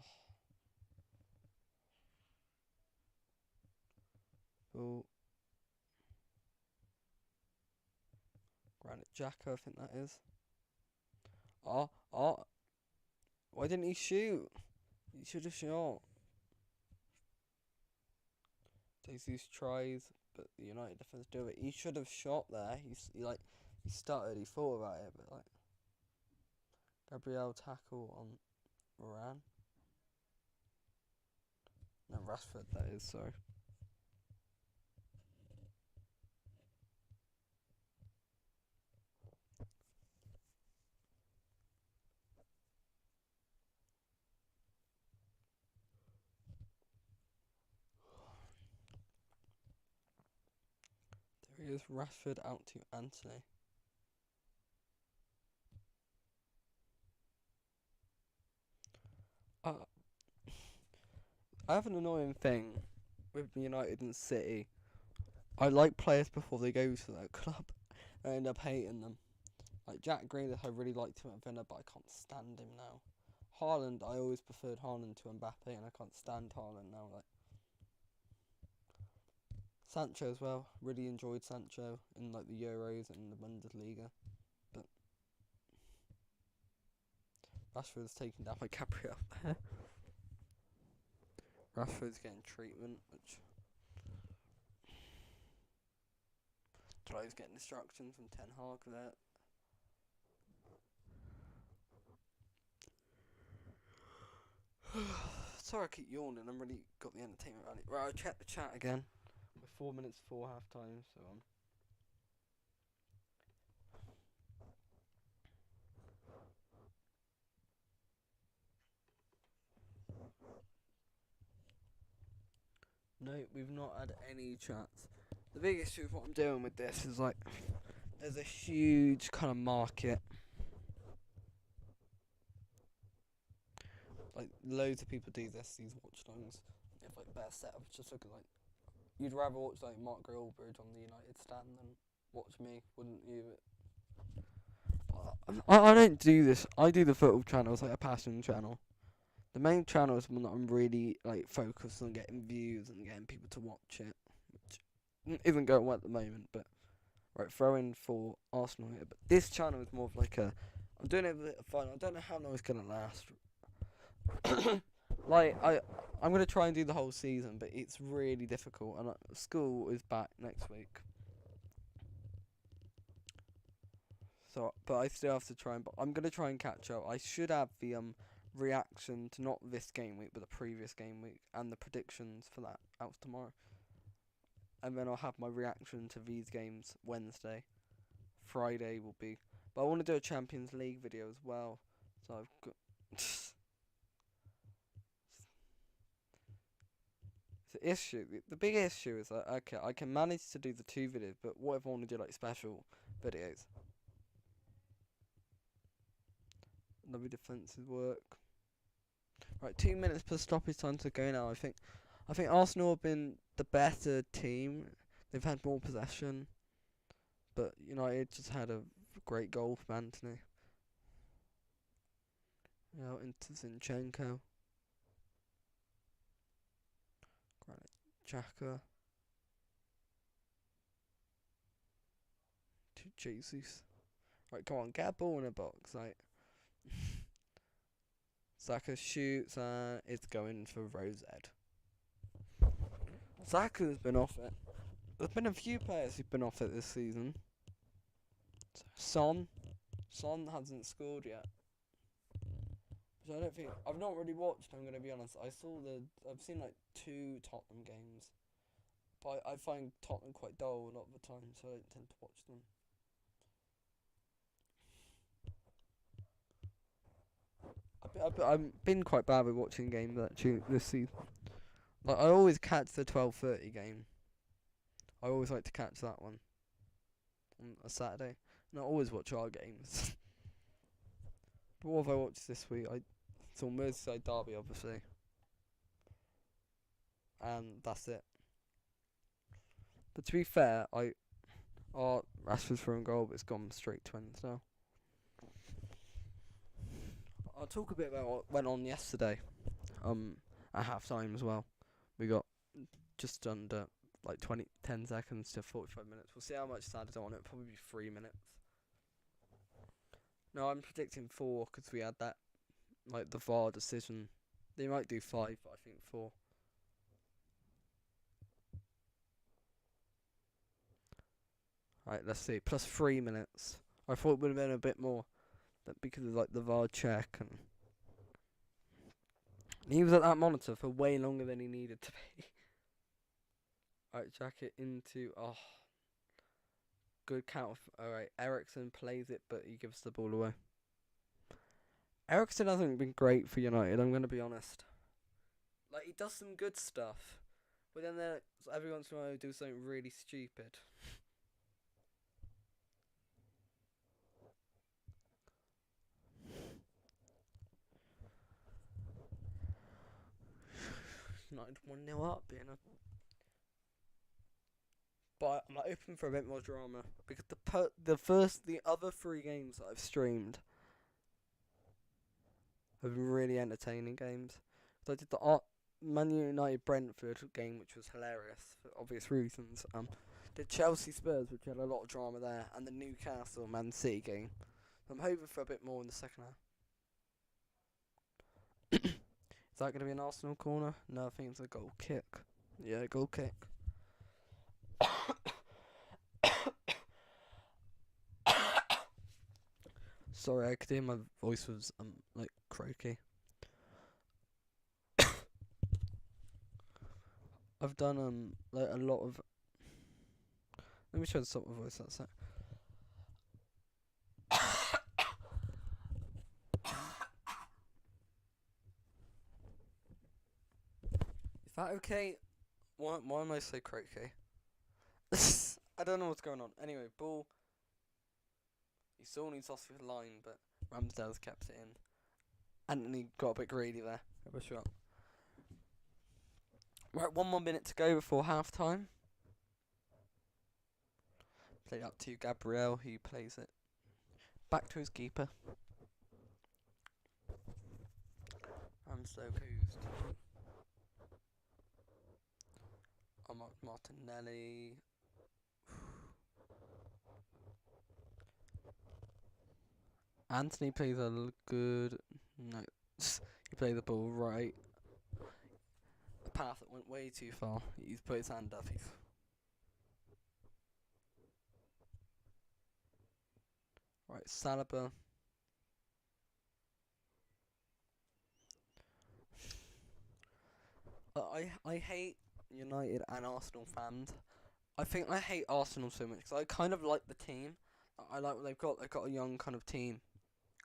Ball. Granit Xhaka, I think that is. Oh. Why didn't he shoot? He should have shot. Jesus tries, but the United defence do it. He should have shot there. He stuttered. He thought about it, but like Gabriel tackle on Varane. No, Rashford. That is, sorry. There he is. Rashford out to Anthony. I have an annoying thing with United and City. I like players before they go to their club. I end up hating them. Like Jack Grealish, I really liked him at Villa, but I can't stand him now. Haaland, I always preferred Haaland to Mbappe, and I can't stand Haaland now. Like Sancho as well. Really enjoyed Sancho in like the Euros and the Bundesliga, but Rashford's taken down by Gabriel there. Rashford's getting treatment, which Dalot's getting instructions from Ten Hag there. Sorry I keep yawning, I'm really got the entertainment around it. Right, I'll check the chat again. We're 4 minutes before half time, so no, we've not had any chats. The big issue with what I'm doing with this is like there's a huge kind of market. Like loads of people do this, these watch longs. They have like better setups. Just look at like you'd rather watch like Mark Gilbert on the United stand than watch me, wouldn't you? I don't do this. I do the football channel as like a passion channel. The main channel is one that I'm really like focused on getting views and getting people to watch it, which isn't going well at the moment. But right, throw in for Arsenal here. But this channel is more of like a. I'm doing it a bit of fun. I don't know how long it's gonna last. Like I'm gonna try and do the whole season, but it's really difficult. And school is back next week. So, but I still have to try and. But I'm gonna try and catch up. I should have the reaction to not this game week, but the previous game week, and the predictions for that out tomorrow. And then I'll have my reaction to these games Wednesday. Friday will be. But I want to do a Champions League video as well. So I've got. The issue, the big issue is that okay, I can manage to do the 2 videos, but what if I want to do like special videos? Lovely defensive work. Right, 2 minutes per stoppage time to go now. I think Arsenal have been the better team. They've had more possession, but United just had a great goal from Anthony. Out into Zinchenko. Granit Xhaka. Jesus. Right, come on, get a ball in a box. Like, Saka shoots and it's going for Rose Ed. Saka's been off it. There's been a few players who've been off it this season. Son hasn't scored yet. Which I don't think I've not really watched. I'm gonna be honest. I've seen like 2 Tottenham games, but I find Tottenham quite dull a lot of the time, so I don't tend to watch them. I've been quite bad with watching games actually this season. Like I always catch the 12:30 game. I always like to catch that one on a Saturday, and I always watch our games. But what have I watched this week? I saw Merseyside Derby, obviously, and that's it. But to be fair, Rashford's thrown goal, but it's gone straight to ends now. I'll talk a bit about what went on yesterday. At half time as well. We got just under 10 seconds to 45 minutes. We'll see how much is added on. It'll probably be 3 minutes. No, I'm predicting 4 because we had that, the VAR decision. They might do 5, but I think 4. Right, let's see. Plus 3 minutes. I thought it would have been a bit more, but because of the VAR check and he was at that monitor for way longer than he needed to be. Alright, jack it into good count. Alright, Eriksen plays it, but he gives the ball away. Eriksen hasn't been great for United, I'm going to be honest. He does some good stuff, but then every once in a while he'll do something really stupid. United 1-0 up, But I'm open for a bit more drama because the other 3 games that I've streamed have been really entertaining games. So I did the Man United Brentford game, which was hilarious for obvious reasons. The Chelsea Spurs, which had a lot of drama there, and the Newcastle Man City game. So I'm hoping for a bit more in the second half. Is that going to be an Arsenal corner? No, I think it's a goal kick. Yeah, goal kick. Sorry, I could hear my voice was croaky. I've done a lot of. Let me try to stop my voice. That's it. Is that okay? Why am I so croaky? I don't know what's going on. Anyway, ball. He still needs off the line, but Ramsdale's kept it in. Anthony got a bit greedy there. Have a shot. Right, 1 more minute to go before half time. Played up to Gabriel, who plays it back to his keeper. Ramsdale goes to Martinelli. Anthony plays a good. No, he played the ball right. A path that went way too far. He's put his hand up. Right, Saliba. I hate United and Arsenal fans. I think I hate Arsenal so much because I kind of like the team. I like what they've got. They've got a young kind of team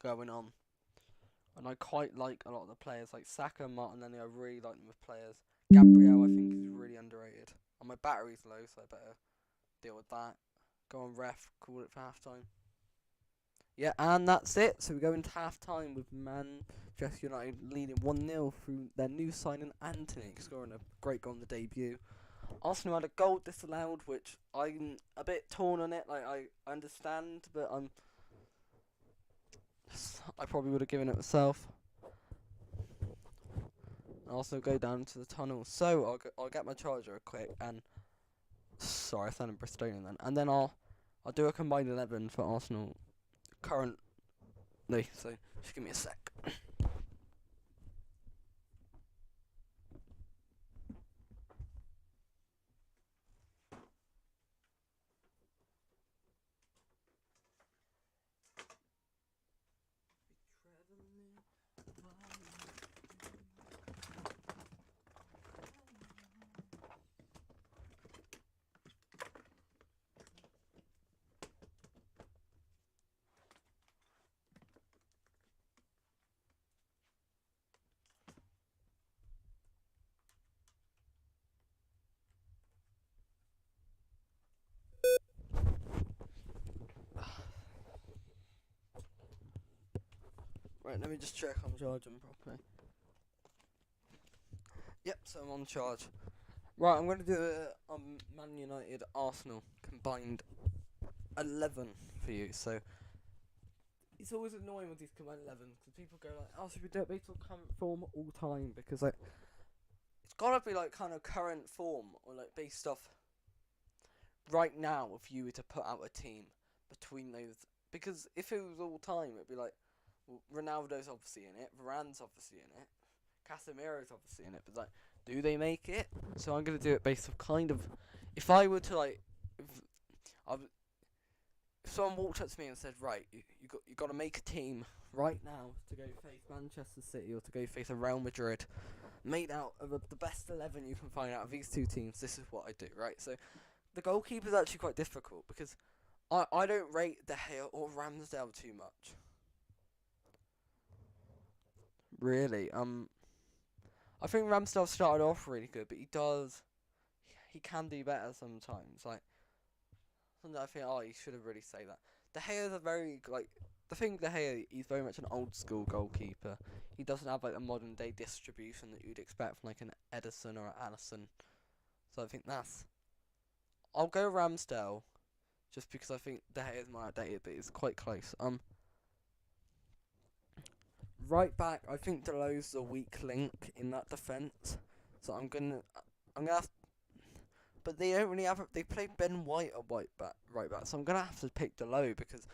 going on. And I quite like a lot of the players, like Saka and Martinelli. I really like them as players. Gabriel, I think, is really underrated. And my battery's low, so I better deal with that. Go on, ref. Call it for half-time. Yeah, and that's it. So we go into half-time with Manchester United leading 1-0 through their new signing, Anthony, scoring a great goal on the debut. Arsenal had a goal disallowed, which I'm a bit torn on it. I understand, but I probably would have given it myself. I'll also go down to the tunnel. So I'll get my charger quick and sorry, I sounded Bristolian then. And then I'll I'll do a combined 11 for Arsenal currently. So just give me a sec. Right, let me just check I'm charging properly. Yep, so I'm on charge. Right, I'm going to do Man United Arsenal combined 11 for you. So it's always annoying with these combined 11s because people go like, "Oh, should we do it based on current form all time?" Because like it's gotta be like kind of current form or like based off right now. If you were to put out a team between those, because if it was all time, it'd be like, well, Ronaldo's obviously in it, Varane's obviously in it, Casemiro's obviously in it, but like, do they make it? So I'm gonna do it based off kind of, if I were to like, if someone walked up to me and said, right, you got to make a team right now to go face Manchester City or to go face a Real Madrid, made out of the best 11 you can find out of these two teams. This is what I do, right? So the goalkeeper is actually quite difficult because I don't rate De Gea or Ramsdale too much. Really, I think Ramsdale started off really good, but he can do better sometimes. Like sometimes I think, oh, you should have really say that. De Gea is a very like the thing. De Gea, he's very much an old school goalkeeper. He doesn't have like the modern day distribution that you'd expect from like an Edison or an Allison. So I think I'll go Ramsdale, just because I think De Gea is more outdated, but it's quite close. Right back, I think Delo's the weak link in that defence. So I'm gonna have, but they don't really have. They play Ben White at right back. So I'm gonna have to pick Delo because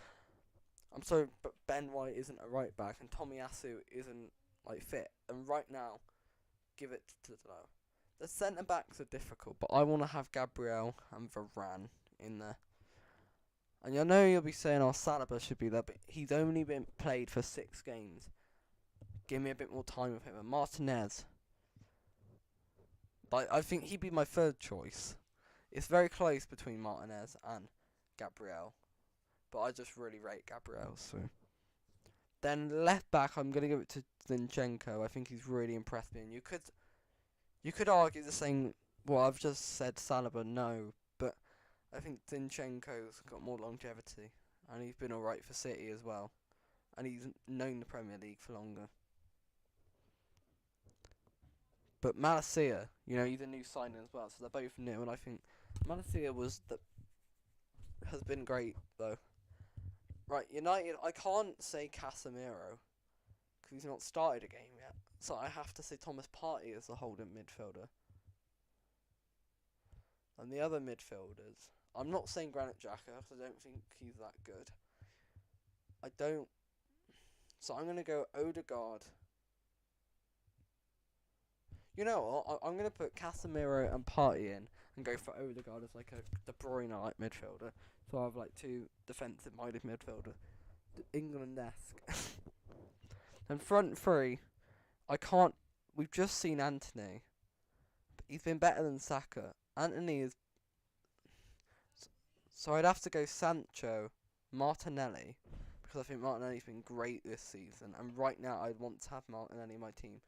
I'm sorry, but Ben White isn't a right back and Tomiyasu isn't like fit. And right now, give it to Delo. The centre backs are difficult, but I want to have Gabriel and Varane in there. And I know you'll be saying, "Oh, Saliba should be there," but he's only been played for 6 games. Give me a bit more time with him. And Martinez, like I think he'd be my third choice. It's very close between Martinez and Gabriel, but I just really rate Gabriel. So then left back, I'm gonna give it to Zinchenko. I think he's really impressed me. And you could argue the same. Well, I've just said Saliba, no, but I think Zinchenko's got more longevity, and he's been alright for City as well, and he's known the Premier League for longer. But Malacia, he's a new signing as well, so they're both new, and I think Malacia has been great though. Right, United, I can't say Casemiro because he's not started a game yet, so I have to say Thomas Partey as the holding midfielder. And the other midfielders, I'm not saying Granit Xhaka because I don't think he's that good. I don't. So I'm gonna go Odegaard. You know what? I'm gonna put Casemiro and Partey in and go for Odegaard as like a De Bruyne like midfielder. So I have like two defensive minded midfielders, England-esque. And front three, I can't. We've just seen Anthony, but he's been better than Saka. Anthony is. So I'd have to go Sancho, Martinelli, because I think Martinelli's been great this season, and right now I'd want to have Martinelli in my team.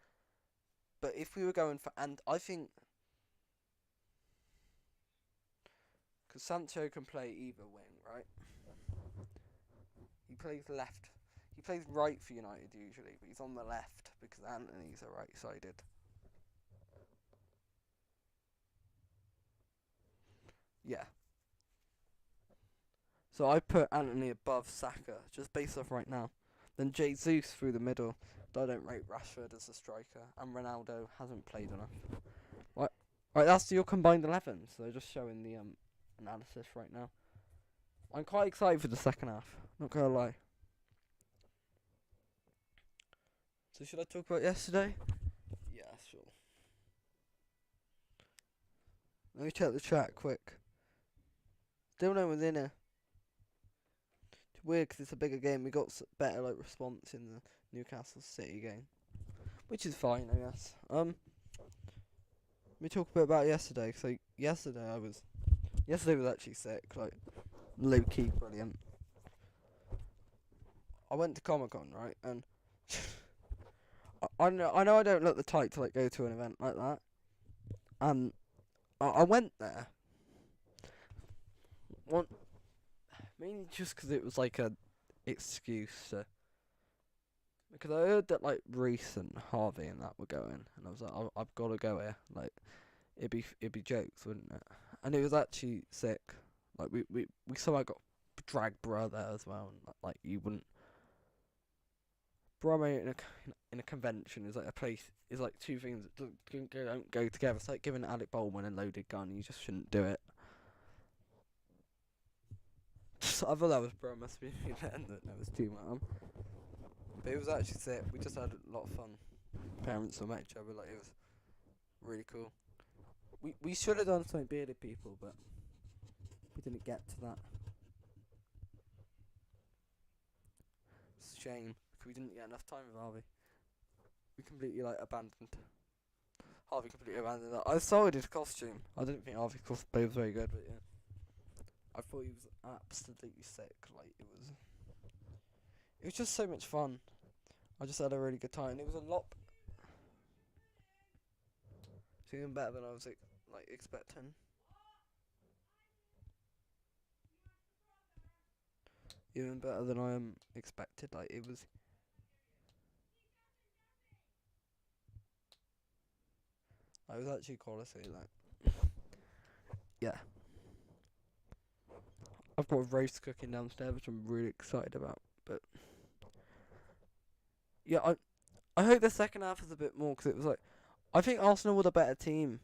But if we were going for, and I think, because Sancho can play either wing, right? He plays left. He plays right for United usually, but he's on the left because Anthony's a right-sided. Yeah. So I put Anthony above Saka, just based off right now. Then Jesus through the middle. But I don't rate Rashford as a striker, and Ronaldo hasn't played enough. Right, that's your combined 11. So just showing the analysis right now. I'm quite excited for the second half. Not gonna lie. So should I talk about yesterday? Yeah, sure. Let me check the chat quick. Still no one's in here. It's weird 'cause it's a bigger game. We got better like response in the Newcastle City game, which is fine, I guess. Let me talk a bit about yesterday. So yesterday was actually sick, like low key brilliant. I went to Comic Con, right, and I know I don't look the type to like go to an event like that, and I went there. One mainly just 'cause it was like a excuse to, because I heard that like Reese and Harvey and that were going, and I was like, I've got to go here. Like it'd be jokes, wouldn't it? And it was actually sick. Like we somehow got dragged bro there as well, and like you wouldn't. Bro in a convention is like a place is like two things that don't go together. It's like giving Alec Baldwin a loaded gun. You just shouldn't do it. I thought that was bro must be then that was too much. But it was actually sick. We just had a lot of fun. Parents all met each other. Like it was really cool. We should have done something bearded people, but we didn't get to that. It's a shame. We didn't get enough time with Harvey. We completely like abandoned. Harvey completely abandoned that. I saw his costume. I didn't think Harvey's cosplay was very good, but yeah. I thought he was absolutely sick. Like it was just so much fun. I just had a really good time. And it was a lot. It's even better than I was like expecting. Even better than I expected. Like it was. I was actually quality. Like yeah. I've got a roast cooking downstairs, which I'm really excited about. But yeah, I hope the second half is a bit more, 'cause it was like I think Arsenal were the better team,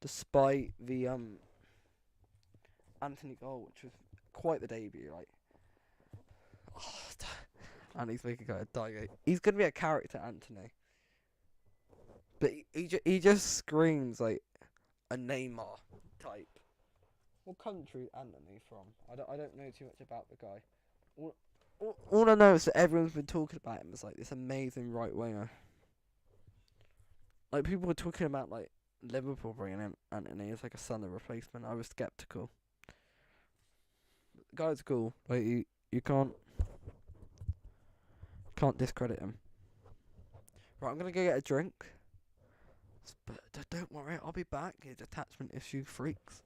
despite the Anthony goal, which was quite the debut. Like, and he's making kind of die. He's gonna be a character, Anthony, but he just screams like a Neymar type. What country is Anthony from? I don't know too much about the guy. All I know is that everyone's been talking about him as like this amazing right winger. Like people were talking about like Liverpool bringing in Anthony as like a Salah replacement. I was skeptical. The guy's cool. Like you can't discredit him. Right, I'm gonna go get a drink. But don't worry, I'll be back. It's attachment issue freaks.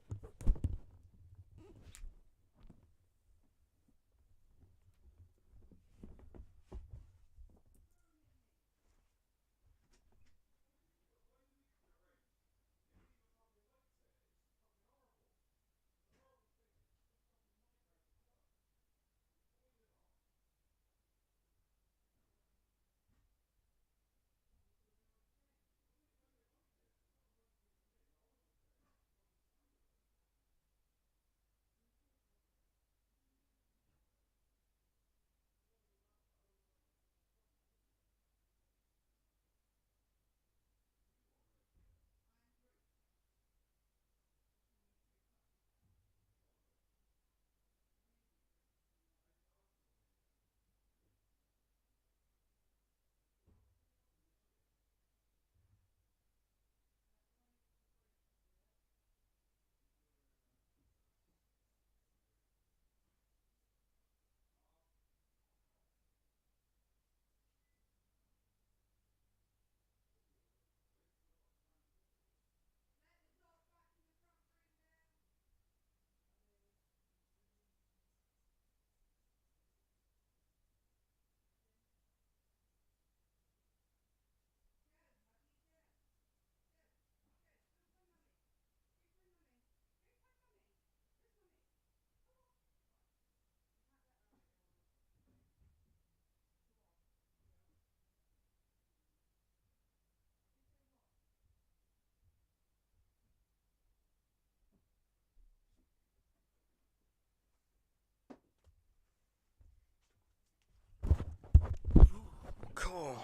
Cool.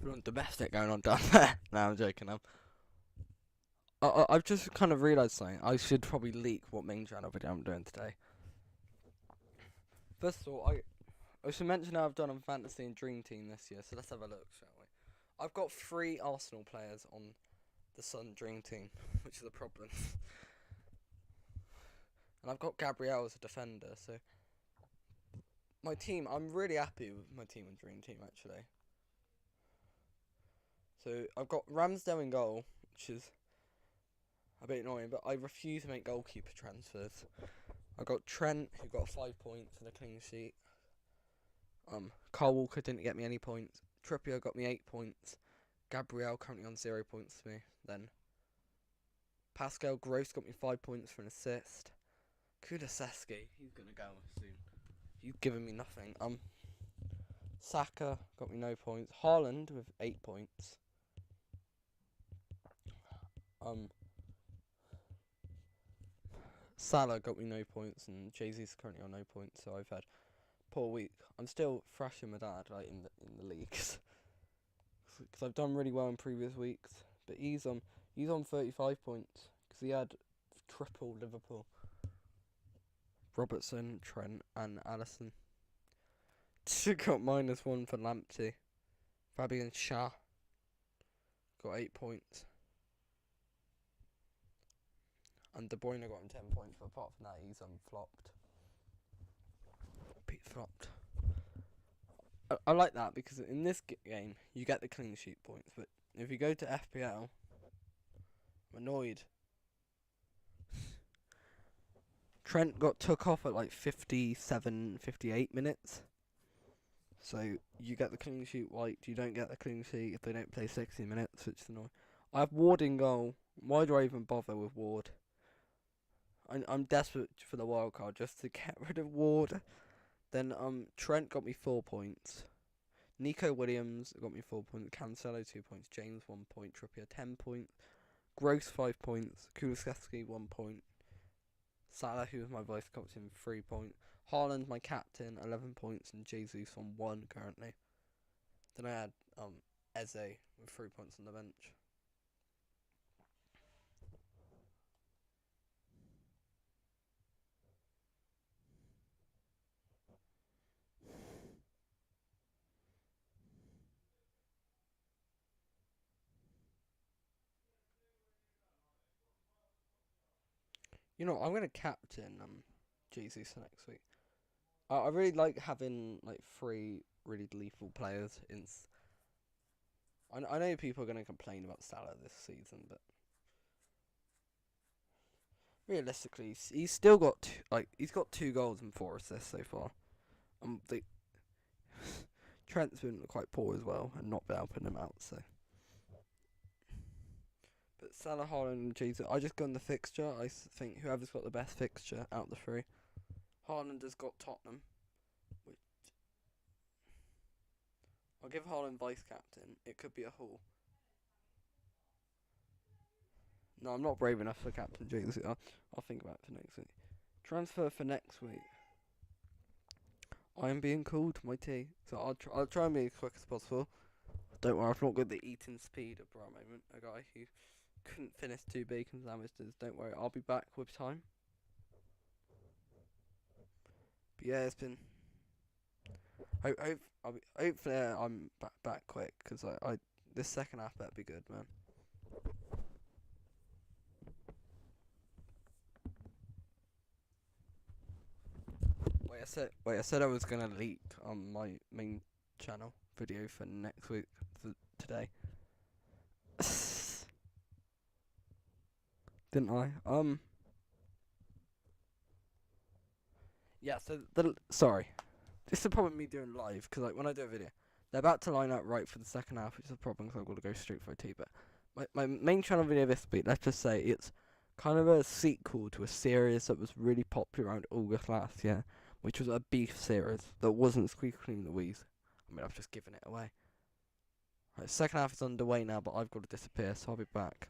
Feeling domestic going on down there. No, I'm joking. I've just kind of realised something. I should probably leak what main channel video I'm doing today. First of all, I should mention how I've done on Fantasy and Dream Team this year, so let's have a look, shall we? I've got 3 Arsenal players on the Sun Dream Team, which is a problem. And I've got Gabriel as a defender, so my team, I'm really happy with my team and Dream Team, actually. So I've got Ramsdale in goal, which is a bit annoying, but I refuse to make goalkeeper transfers. I got Trent, who got 5 points and a clean sheet. Kyle Walker didn't get me any points. Trippier got me 8 points. Gabriel currently on 0 points to me. Then Pascal Gross got me 5 points for an assist. Kulusevski, he's gonna go soon. You've given me nothing. Saka got me no points. Haaland with 8 points. Salah got me no points, and Jay-Z's currently on no points, so I've had a poor week. I'm still thrashing my dad, like, in the leagues, because I've done really well in previous weeks. But he's on 35 points because he had triple Liverpool. Robertson, Trent, and Alisson. Got -1 for Lamptey. Fabian Schär got 8 points. And De Bruyne got him 10 points, but apart from that, he's flopped. Pete flopped. I like that because in this game, you get the clean sheet points, but if you go to FPL, I'm annoyed. Trent got took off at like 57, 58 minutes. So you get the clean sheet wiped, you don't get the clean sheet if they don't play 60 minutes, which is annoying. I have Ward in goal. Why do I even bother with Ward? I'm desperate for the wild card just to get rid of Ward. Then Trent got me 4 points. Nico Williams got me 4 points. Cancelo 2 points. James 1 point. Trippier 10 points. Gross 5 points. Kulusevski 1 point. Salah, who was my vice captain, 3 points. Haaland, my captain, 11 points, and Jesus on 1 currently. Then I had Eze with 3 points on the bench. You know, I'm gonna captain Jesus next week. I really like having like 3 really lethal players. I know people are gonna complain about Salah this season, but realistically, he's still got he's got 2 goals and 4 assists so far. Trent's been quite poor as well and not been helping him out. So, but Salah, Haaland, and Jesus, I just gone the fixture. I think whoever's got the best fixture out of the 3. Haaland has got Tottenham, which I'll give Haaland vice captain. It could be a haul. No, I'm not brave enough for captain Jesus. I'll think about it for next week. Transfer for next week. I am being called to my tea, so I'll try and be as quick as possible. Don't worry, I've not got the eating speed of Brian moment. A guy who couldn't finish 2 bacon sandwiches. Don't worry, I'll be back with time. But yeah, it's been. Hopefully I'm back quick because I this second half better be good, man. Wait, I said I was gonna leak on my main channel video for next week for today. Didn't I? Yeah. So sorry, this is the problem with me doing live because like when I do a video, they're about to line up right for the second half, which is a problem because I've got to go straight for a tea. But my main channel video this week, let's just say it's kind of a sequel to a series that was really popular around August last year, which was a beef series that wasn't Squeaky Clean Louise. I mean, I've just given it away. Right, second half is underway now, but I've got to disappear, so I'll be back.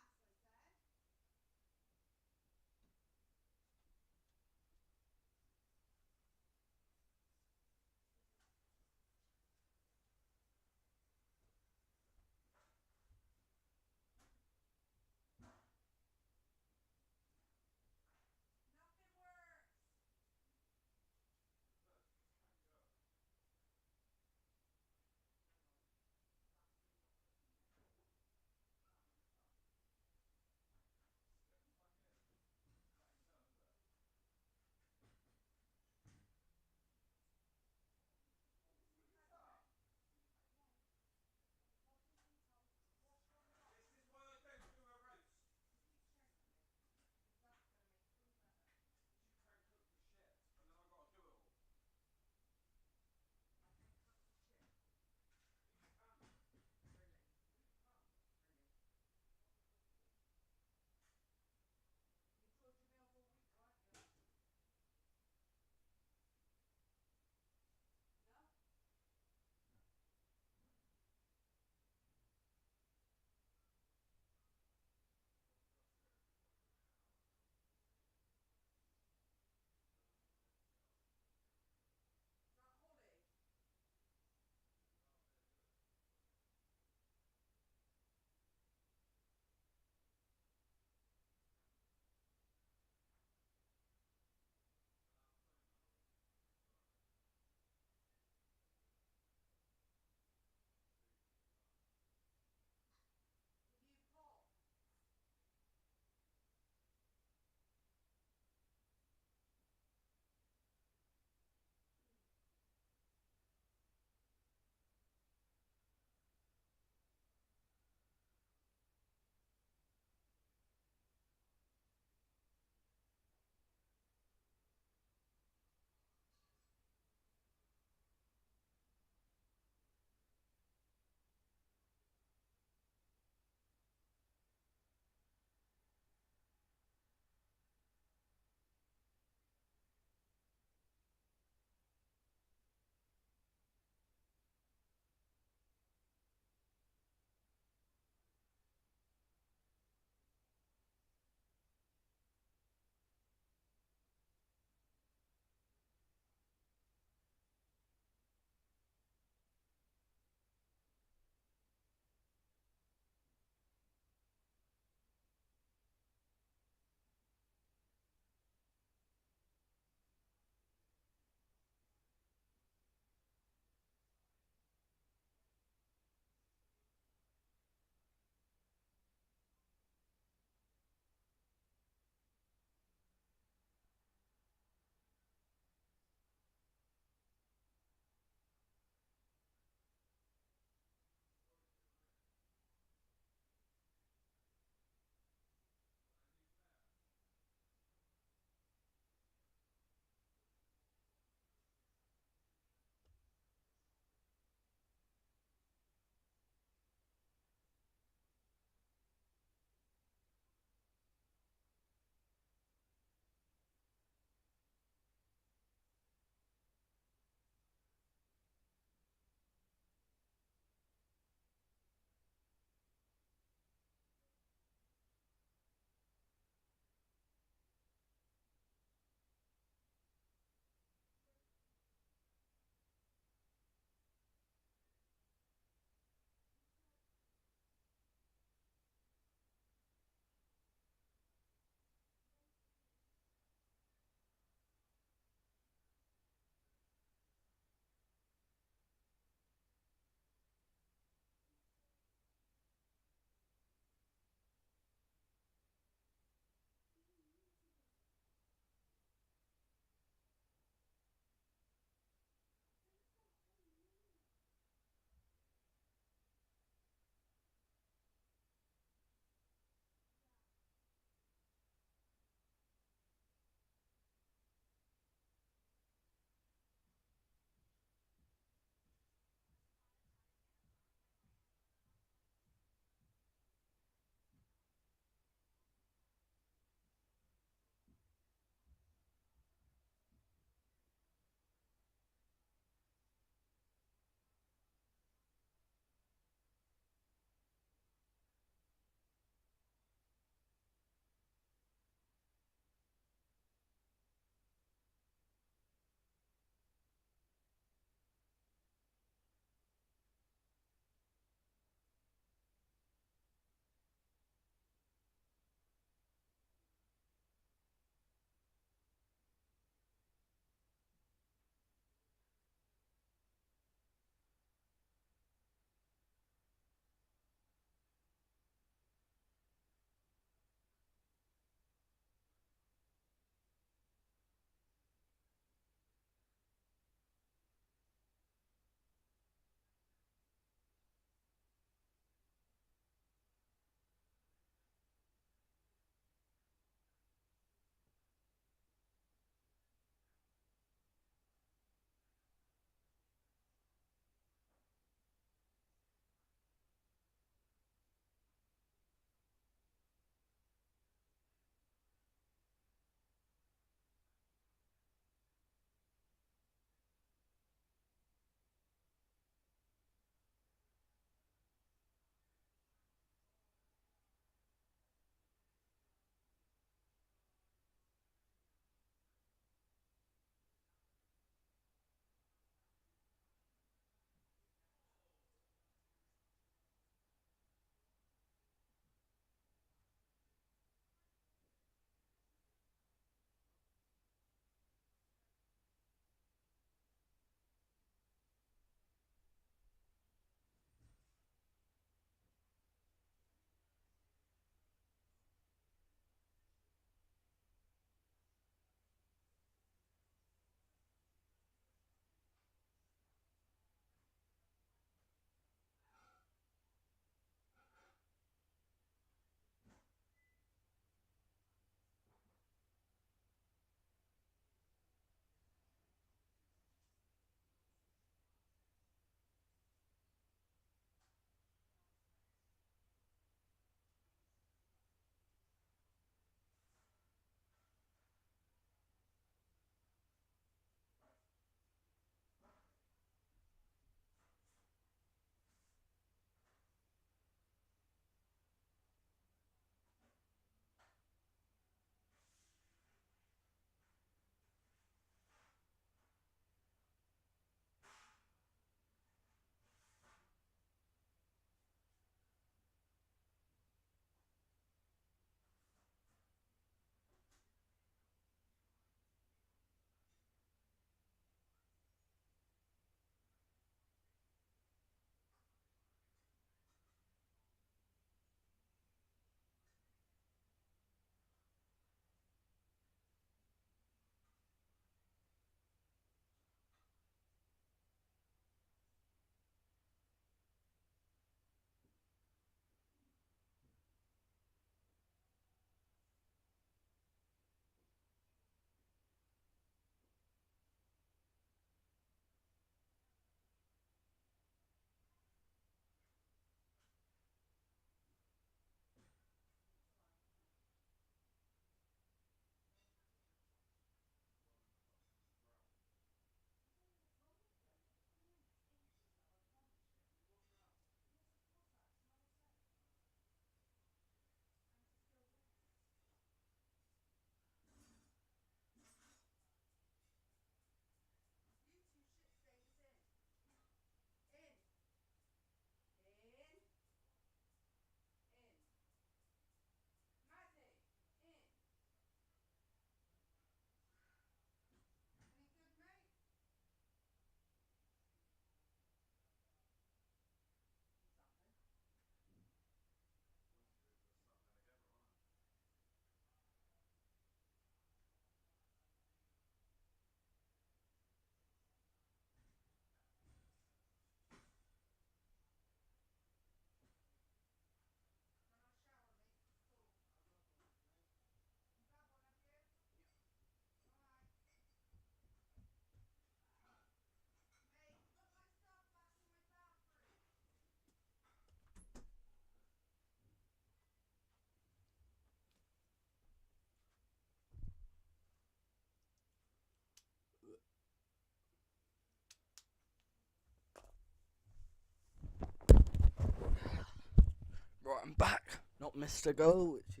not missed a goal, which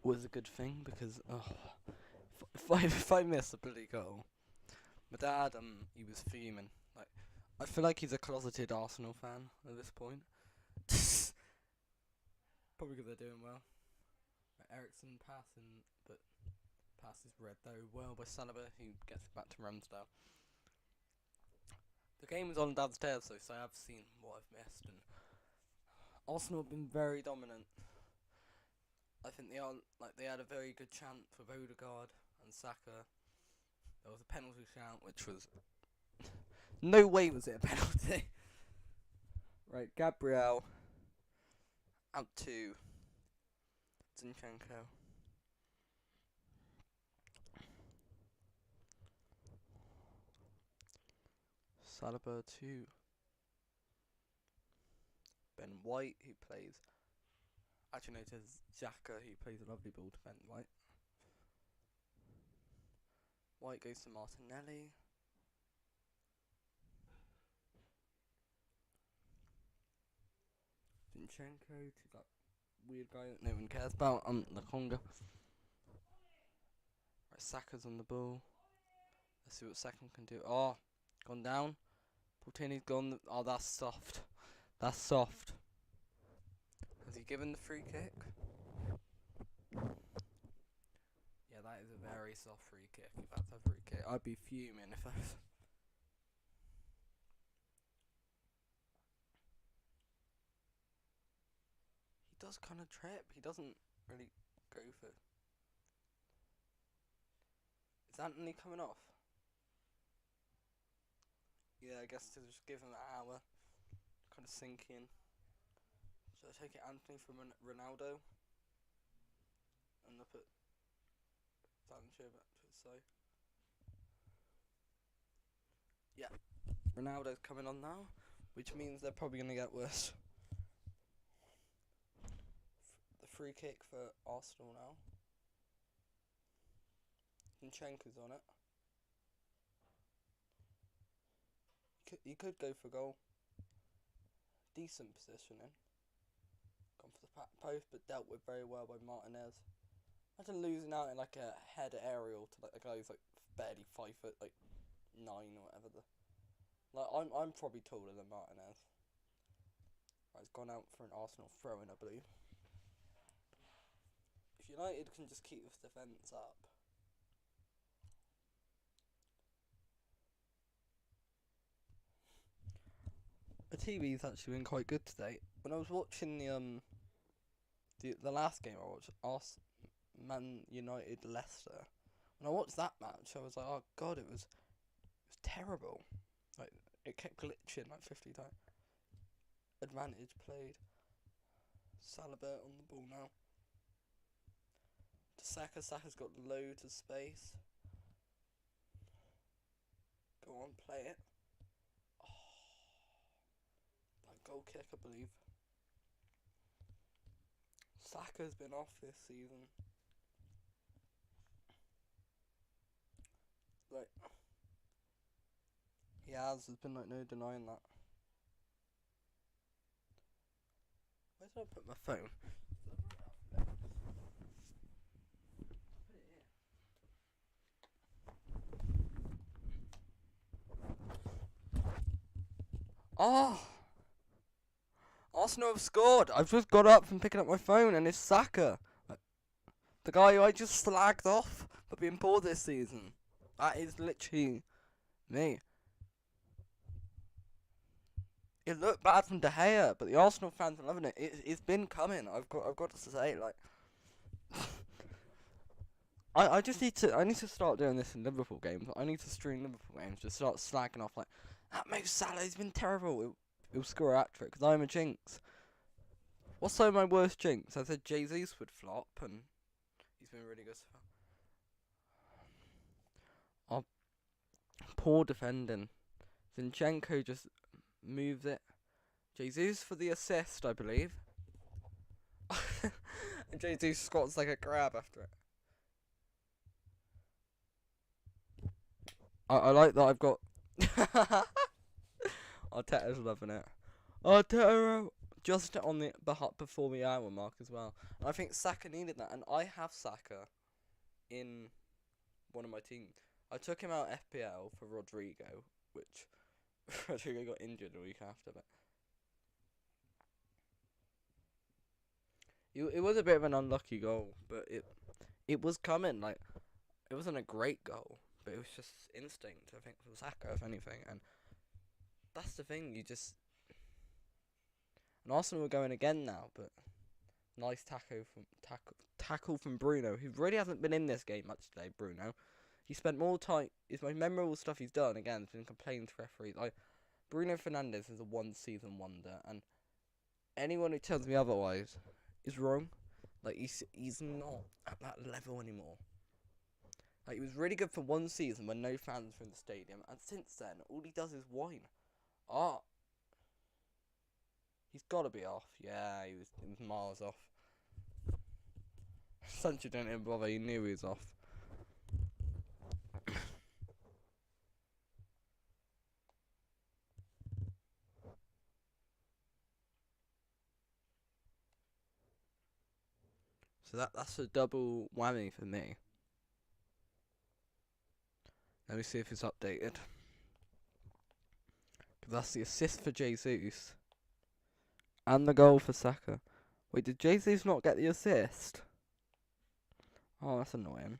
was a good thing because if I miss a bloody goal, my dad he was fuming. Like I feel like he's a closeted Arsenal fan at this point. Probably because they're doing well. Ericsson passing, but passes read though well by Saliba, who gets it back to Ramsdale. The game was on downstairs though, so I have seen what I've missed, and Arsenal have been very dominant. I think they had a very good chance with Odegaard and Saka. There was a penalty shout, which was no way was it a penalty. Right, Gabriel out to Zinchenko. Saliba to Ben White, who plays. Actually, no, it is Xhaka, who plays a lovely ball to Ben White. White goes to Martinelli. Zinchenko to that weird guy that no one cares about, Nakonga. Right, Saka's on the ball. Let's see what Saka can do. Oh, gone down. Portini's gone. Oh, that's soft. That's soft. Has he given the free kick? Yeah, that is a very soft free kick. If that's a free kick, I'd be fuming if I was. He does kind of trip. He doesn't really go for. Is Anthony coming off? Yeah, I guess to just give him an hour. Kind of sink in. Should I take it Anthony from Ronaldo? And I put Sancho back to his side. Yeah. Ronaldo's coming on now, which means they're probably going to get worse. The free kick for Arsenal now. Zinchenko's on it. He could go for goal. Decent positioning. Gone for the post, but dealt with very well by Martinez. Imagine losing out in like a head aerial to like a guy who's like barely 5 foot, like 9 or whatever. I'm probably taller than Martinez. Right, he's gone out for an Arsenal throw-in, I believe. If United can just keep this defence up. The TV's actually been quite good today. When I was watching the last game I watched, Man United Leicester. When I watched that match, I was like, oh god, it was terrible. Like it kept glitching like 50 times. Advantage played. Saliba on the ball now. To Saka. Saka's got loads of space. Go on, play it. Goal kick, I believe. Saka's been off this season. Like, he has. There's been like no denying that. Where did I put my phone? Oh! Arsenal have scored. I've just got up from picking up my phone and it's Saka. The guy who I just slagged off for being poor this season. That is literally me. It looked bad from De Gea, but the Arsenal fans are loving it. It's been coming. I've got to say, like, I need to start doing this in Liverpool games. I need to stream Liverpool games. Just start slagging off like that. Mo Salah's been terrible. He'll score a hat-trick because I'm a jinx. What's my worst jinx? I said Jesus would flop, and he's been really good so far. Oh, poor defending. Zinchenko just moves it. Jesus for the assist, I believe. And Jesus squats like a crab after it. I like that I've got... Arteta's loving it. Arteta just on the before the hour mark as well. And I think Saka needed that, and I have Saka in one of my teams. I took him out FPL for Rodrigo, which Rodrigo got injured a week after, but it was a bit of an unlucky goal, but it was coming. Like, it wasn't a great goal, but it was just instinct, I think, for Saka, if anything. And that's the thing, and Arsenal were going again now, but nice tackle from Bruno, who really hasn't been in this game much today. Bruno, he spent more time. His most memorable stuff he's done again has been complaining to referees. Like, Bruno Fernandes is a one-season wonder, and anyone who tells me otherwise is wrong. Like, he's not at that level anymore. Like, he was really good for one season when no fans were in the stadium, and since then, all he does is whine. He's got to be off. Yeah, he was miles off. Sancho didn't even bother, he knew he was off. So that's a double whammy for me. Let me see if it's updated. That's the assist for Jesus. And the goal for Saka. Wait, did Jesus not get the assist? Oh, that's annoying.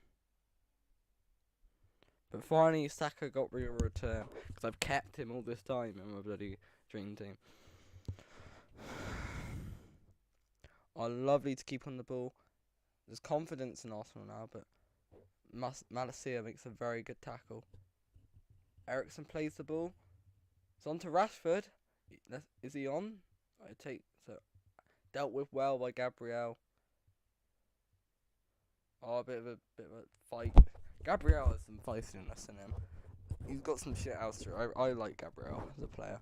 But finally, Saka got real return. Because I've kept him all this time in my bloody dream team. Lovely to keep on the ball. There's confidence in Arsenal now, but Malacia makes a very good tackle. Eriksen plays the ball. It's on to Rashford. Is he on? Dealt with well by Gabriel. Oh, a bit of a fight. Gabriel has some feistiness in him. He's got some shit else to it. I like Gabriel as a player.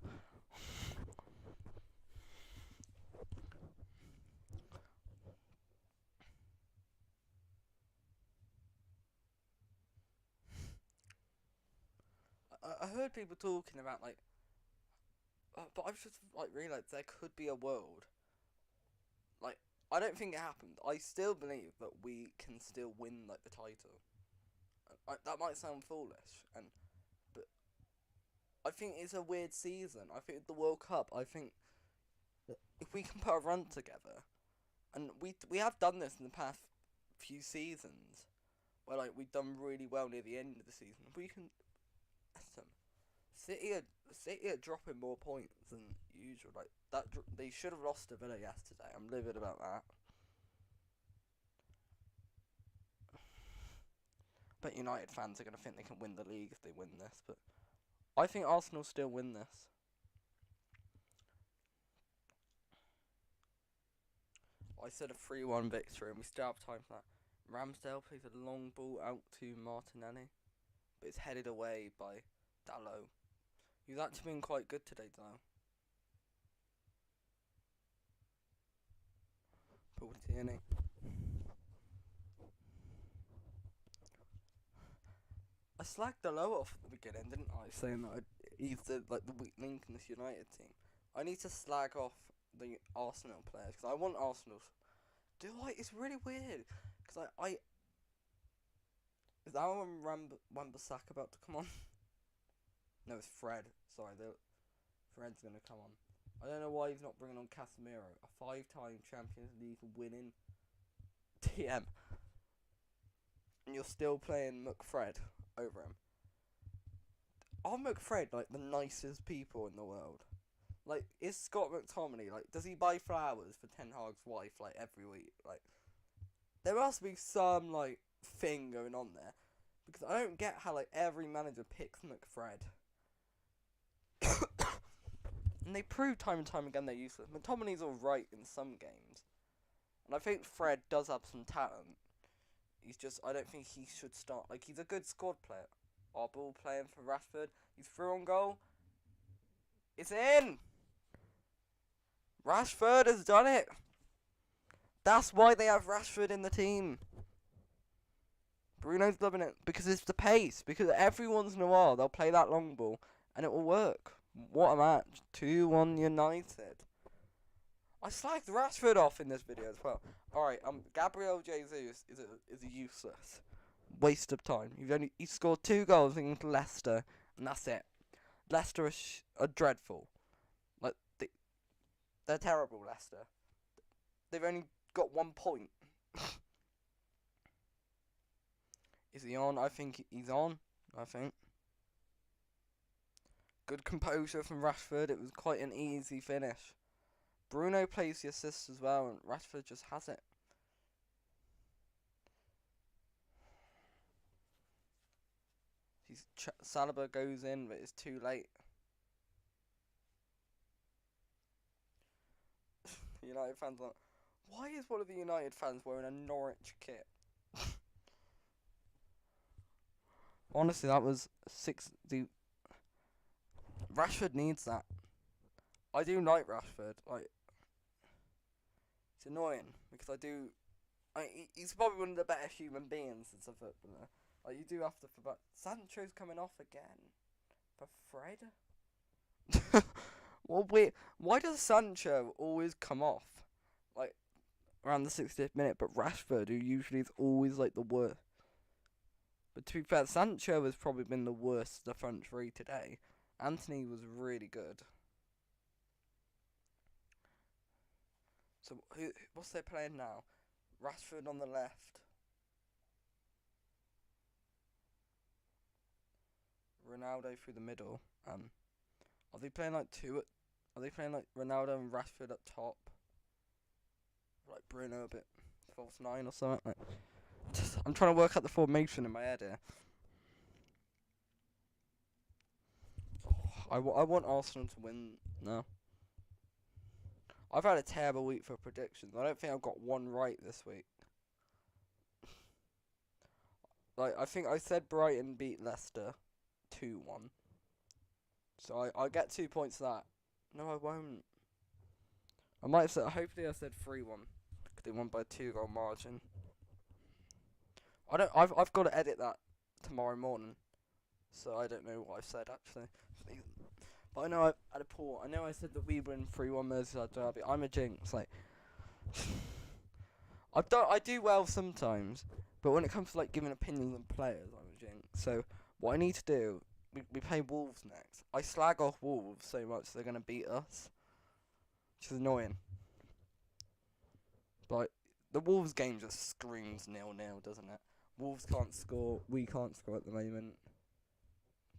I heard people talking about but I've just realised there could be a world. I don't think it happened. I still believe that we can still win the title. That might sound foolish, but I think it's a weird season. I think the World Cup. I think that if we can put a run together, and we have done this in the past few seasons, where we've done really well near the end of the season. If we can, City are dropping more points than usual. They should have lost to Villa yesterday. I'm livid about that. But United fans are going to think they can win the league if they win this. But I think Arsenal still win this. I said a 3-1 victory, and we still have time for that. Ramsdale plays a long ball out to Martinelli, but it's headed away by Dalot. He's actually been quite good today, though. Paul Tierney. I slagged Dalot off at the beginning, didn't I? Saying that he's the weak link in this United team. I need to slag off the Arsenal players because I want Arsenal. Do I? It's really weird because is that Wan-Bissaka about to come on? No, it's Fred. Sorry, Fred's going to come on. I don't know why he's not bringing on Casemiro, a 5-time Champions League winning TM. And you're still playing McFred over him. Are McFred the nicest people in the world? Is Scott McTominay, does he buy flowers for Ten Hag's wife, every week? There must be some, thing going on there. Because I don't get how, every manager picks McFred. And they prove time and time again they're useless. McTominay's alright in some games. And I think Fred does have some talent. He's just, I don't think he should start. He's a good squad player. Our ball playing for Rashford. He's through on goal. It's in! Rashford has done it! That's why they have Rashford in the team. Bruno's loving it. Because it's the pace. Because every once in a while they'll play that long ball and it will work. What a match. 2-1 United. I slagged Rashford off in this video as well. Alright, Gabriel Jesus is a useless waste of time. He scored 2 goals against Leicester, and that's it. Leicester are dreadful. Like they're terrible. Leicester. They've only got 1 point. Is he on? I think he's on. I think. Good composure from Rashford. It was quite an easy finish. Bruno plays the assist as well, and Rashford just has it. Saliba goes in, but it's too late. United fans are like, why is one of the United fans wearing a Norwich kit? Honestly, that was 60. Rashford needs that. I do like Rashford. Like, it's annoying because he's probably one of the better human beings as a footballer. Like, you do have to forget. Sancho's coming off again for Fred. Well, wait. Why does Sancho always come off like around the 60th minute, but Rashford, who usually is always like the worst? But to be fair, Sancho has probably been the worst of the front three today. Anthony was really good. So what's they playing now? Rashford on the left. Ronaldo through the middle. Are they playing like Ronaldo and Rashford up top? Like Bruno a bit false 9 or something. Like, I'm trying to work out the formation in my head here. I want Arsenal to win now. I've had a terrible week for predictions. I don't think I've got one right this week. Like, I think I said Brighton beat Leicester 2-1. So I get 2 points for that. No, I won't. I might have said, hopefully I said 3-1. Because they won by a 2-goal margin. I've got to edit that tomorrow morning. So I don't know what I've said actually. But I know I had a poor. I know I said that we win 3-1 Merseyside derby. I'm a jinx. Like, I do well sometimes, but when it comes to like giving opinions on players, I'm a jinx. So what I need to do, we play Wolves next. I slag off Wolves so much they're gonna beat us, which is annoying. But the Wolves game just screams 0-0, doesn't it? Wolves can't score. We can't score at the moment,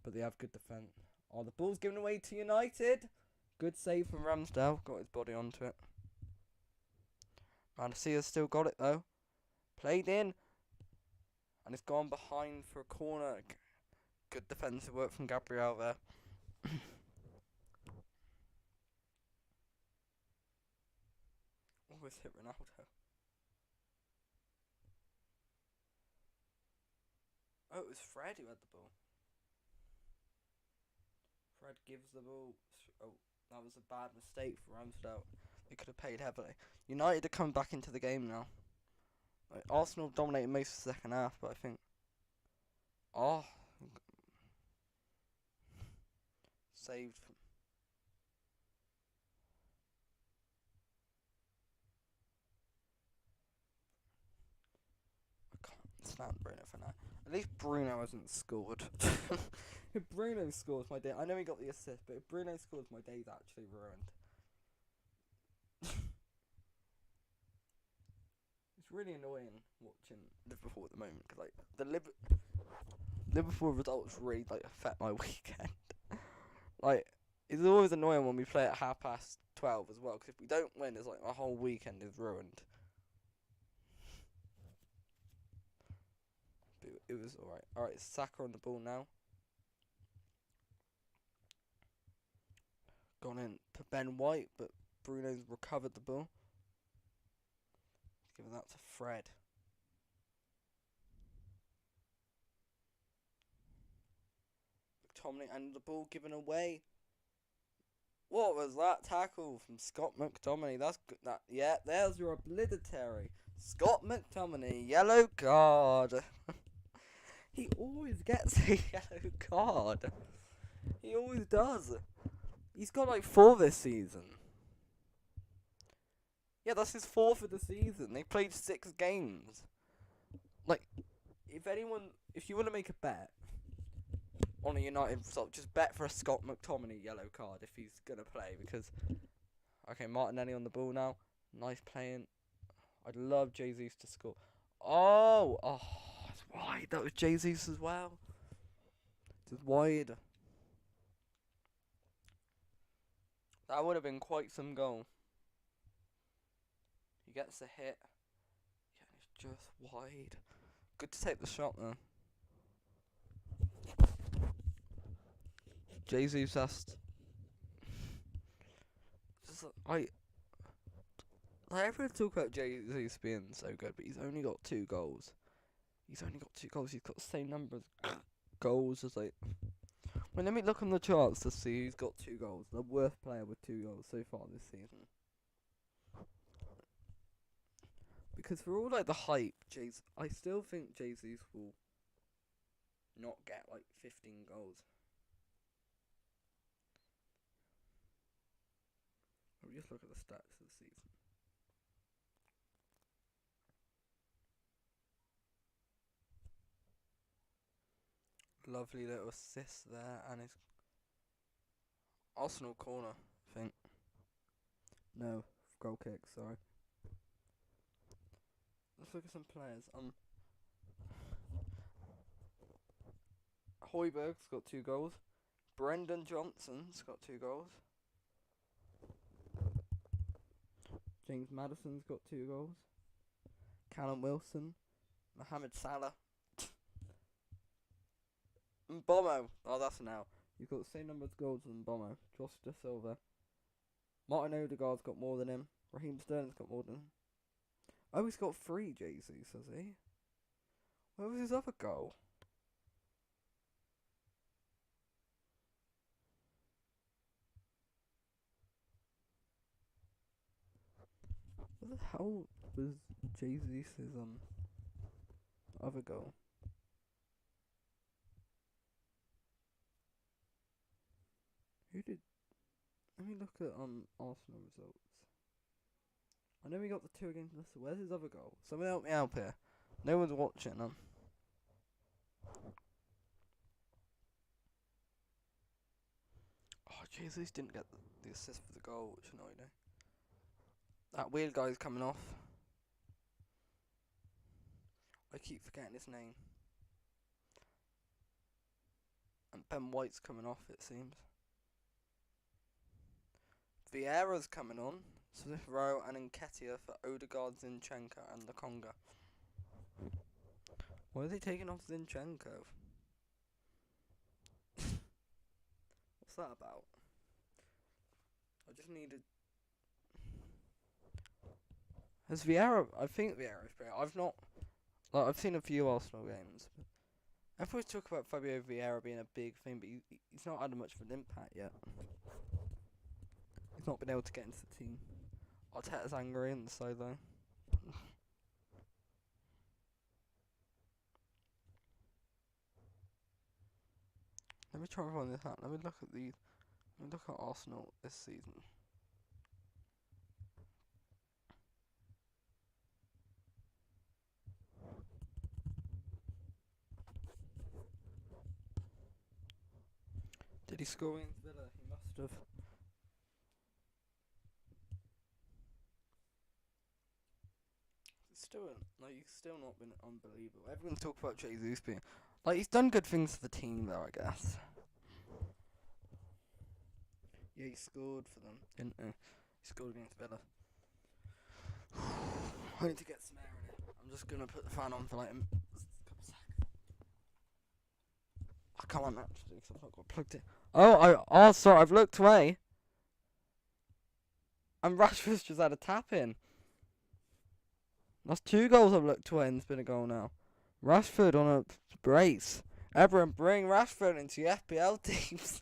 but they have good defence. Oh, the ball's given away to United. Good save from Ramsdale. Got his body onto it. Manassia's still got it, though. Played in. And it's gone behind for a corner. Good defensive work from Gabriel there. Always hit Ronaldo. Oh, it was Fred who had the ball. Fred gives the ball. Oh, that was a bad mistake for Ramsdale. They could have paid heavily. United are coming back into the game now. Like, Arsenal dominated most of the second half, but I think. Oh. Saved. I can't stand Bruno for now. At least Bruno hasn't scored. If Bruno scores, my day. I know he got the assist, but if Bruno scores, my day's actually ruined. It's really annoying watching Liverpool at the moment because like the Liverpool results really like affect my weekend. Like, it's always annoying when we play at 12:30 as well, because if we don't win, it's like my whole weekend is ruined. But it was alright. Alright, Saka on the ball now. Gone in to Ben White, but Bruno's recovered the ball. He's giving that to Fred. McTominay and the ball given away. What was that tackle from Scott McTominay? That's good. Yeah, there's your obligatory Scott McTominay yellow card. He always gets a yellow card. He always does. He's got like 4 this season. Yeah, that's his fourth of the season. They played 6 games. Like, if you want to make a bet on a United result, just bet for a Scott McTominay yellow card if he's gonna play. Because okay, Martinelli on the ball now, nice playing. I'd love Jesus to score. Oh, it's wide. That was Jesus as well. Just wide. That would have been quite some goal. He gets a hit. Yeah, it's just wide. Good to take the shot though. Jesus asked. Everyone talk about Jesus being so good, but he's only got 2 goals. He's got the same number of goals as like. Well, let me look on the charts to see who's got 2 goals. The worst player with 2 goals so far this season. Because for all like the hype, I still think Jesus will not get like 15 goals. Let me just look at the stats of the season. Lovely little assist there, and his Arsenal corner, I think. No, goal kick, sorry. Let's look at some players. Højbjerg's got 2 goals. Brendan Johnson's got 2 goals. James Maddison's got 2 goals. Callum Wilson. Mohamed Salah. Mbeumo. Oh, that's now. He's got the same number of goals as Mbeumo. Josh Da Silva. Martin Odegaard's got more than him. Raheem Sterling's got more than him. Oh, he's got 3 Jesus, has he? Where was his other goal? What the hell was Jesus' other goal? Let me look at Arsenal results. I know we got the 2 against Leicester. Where's his other goal? Someone help me out here. No one's watching. Oh, Jesus didn't get the assist for the goal, which annoyed me. That weird guy's coming off. I keep forgetting his name. And Ben White's coming off, it seems. Vieira's coming on. Smith Rowe and Nketiah for Odegaard, Zinchenko and Lokonga. Why are they taking off Zinchenko? What's that about? I just needed. Has Vieira? I think Vieira's great. I've seen a few Arsenal games. Everyone's talk about Fabio Vieira being a big thing, but he's not had much of an impact yet. He's not been able to get into the team. Arteta's angry and so though. Let me try and find this out. Let me look at Arsenal this season. Did he score against Villa? He must have. He's still not been unbelievable. Everyone's talking about Jesus being he's done good things for the team though, I guess. Yeah, he scored for them, didn't he? He scored against Villa. I need to get some air in it. I'm just gonna put the fan on for like a couple seconds. I can't actually because I've not got plugged in. Oh, sorry, I've looked away. And Rashford's just had a tap in. That's 2 goals I've looked away and it's been a goal now. Rashford on a brace. Everyone bring Rashford into your FPL teams.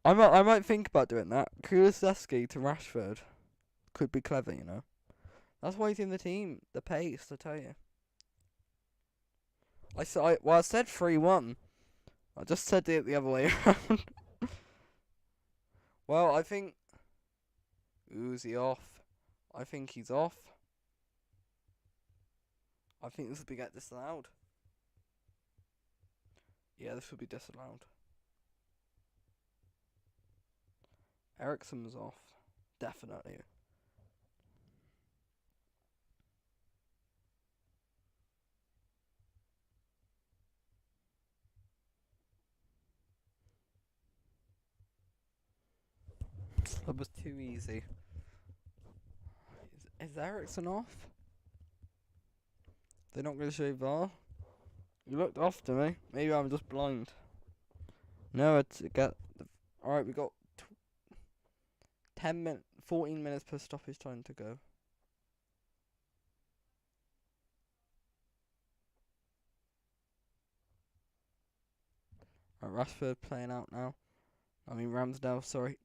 I might think about doing that. Kulusevski to Rashford. Could be clever, you know. That's why he's in the team. The pace, I tell you. I said 3-1. I just said it the other way around. Well, I think Uzi off. I think he's off. I think this will be get disallowed. Yeah, this will be disallowed. Ericsson was off. Definitely. That was too easy. Is Ericsson off? They're not going to show VAR? You looked off to me. Maybe I'm just blind. No, it's get. Alright, we got 14 minutes per stoppage time to go. Right, Rashford playing out now. I mean Ramsdale, sorry.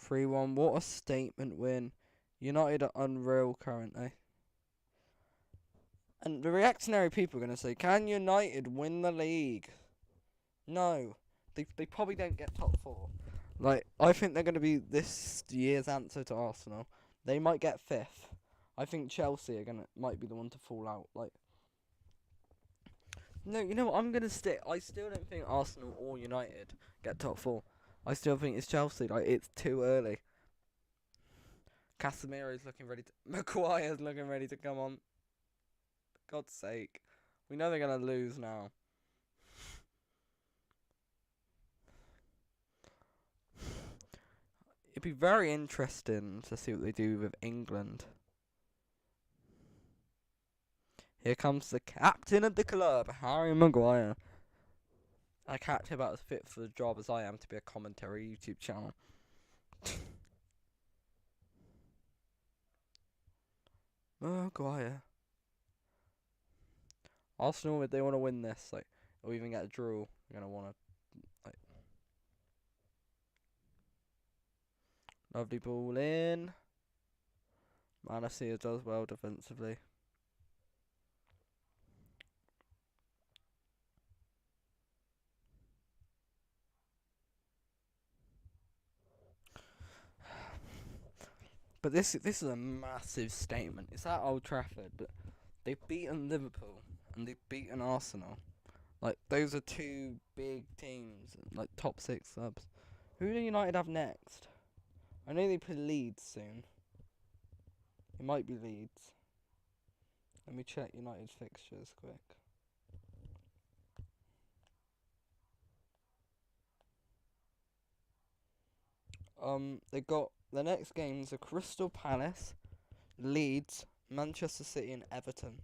3-1. What a statement win. United are unreal currently. And the reactionary people are going to say, can United win the league? No. They probably don't get top 4. Like, I think they're going to be this year's answer to Arsenal. They might get 5th. I think Chelsea might be the one to fall out. Like, no, you know what? I'm going to stick. I still don't think Arsenal or United get top 4. I still think it's Chelsea. Like, it's too early. Casemiro's looking ready to... Maguire's looking ready to come on. For God's sake. We know they're going to lose now. It'd be very interesting to see what they do with England. Here comes the captain of the club, Harry Maguire. I can't about as fit for the job as I am to be a commentary YouTube channel. Maguire. Arsenal, if they want to win this, like, or even get a draw, they're gonna want to, like. Lovely ball in. Manasseh does well defensively. But this is a massive statement. It's at Old Trafford, but they've beaten Liverpool and they've beaten Arsenal. Like, those are two big teams, like top 6 clubs. Who do United have next? I know they play Leeds soon. It might be Leeds. Let me check United's fixtures quick. They got the next games are Crystal Palace, Leeds, Manchester City, and Everton.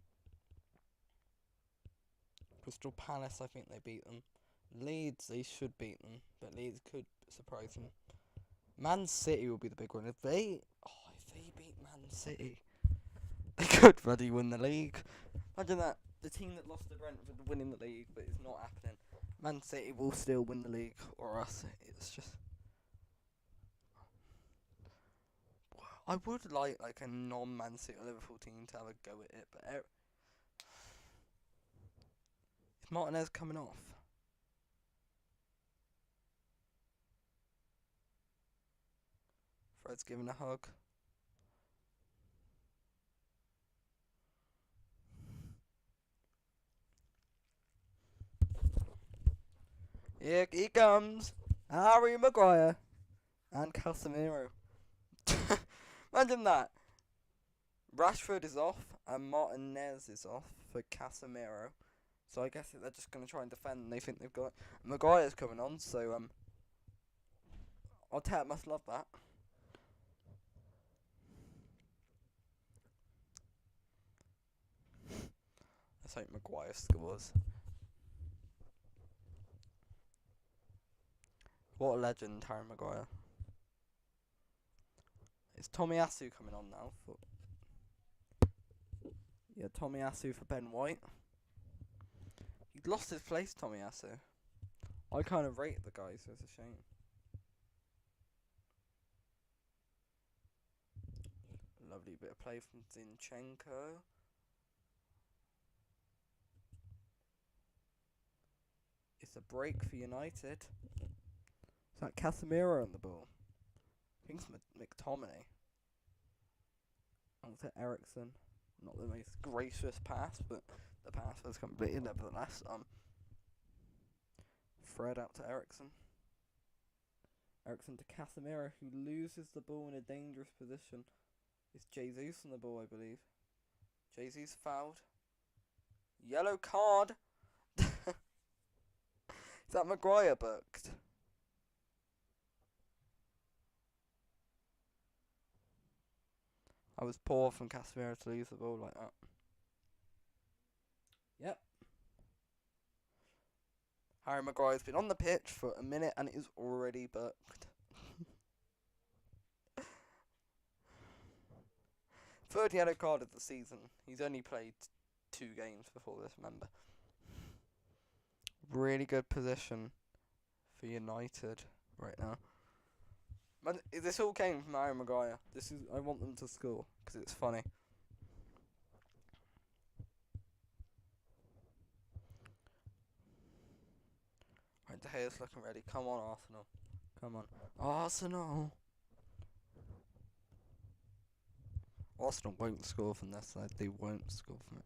Crystal Palace, I think they beat them. Leeds, they should beat them, but Leeds could surprise them. Man City will be the big one. If they beat Man City, they could bloody win the league. Imagine that. The team that lost to Brentford winning the league, but it's not happening. Man City will still win the league, or us. It's just... I would like a non-Man City or Liverpool team to have a go at it, but is Martinez coming off? Fred's giving a hug. Here he comes, Harry Maguire and Casemiro. Imagine that. Rashford is off and Martinez is off for Casemiro. So I guess they're just going to try and defend and they think they've got... Maguire's coming on, so Arteta must love that. Let's hope Maguire scores. What a legend, Harry Maguire. Is Tomiyasu coming on now? Yeah, Tomiyasu for Ben White. He lost his place, Tomiyasu. I kind of rate the guy, so it's a shame. Lovely bit of play from Zinchenko. It's a break for United. Is that Casemiro on the ball? I think it's McTominay. Out to Ericsson. Not the most gracious pass, but the pass was completed nevertheless. Fred out to Ericsson. Ericsson to Casemiro, who loses the ball in a dangerous position. It's Jesus on the ball, I believe. Jesus fouled. Yellow card. Is that Maguire booked? I was poor from Casemiro to lose the ball like that. Yep. Harry Maguire's been on the pitch for a minute and it is already booked. Third yellow card of the season. He's only played 2 games before this, remember. Really good position for United right now. But this all came from Harry Maguire. I want them to score because it's funny. Right, De Gea's looking ready. Come on, Arsenal. Come on, Arsenal. Arsenal won't score from this side. They won't score from it.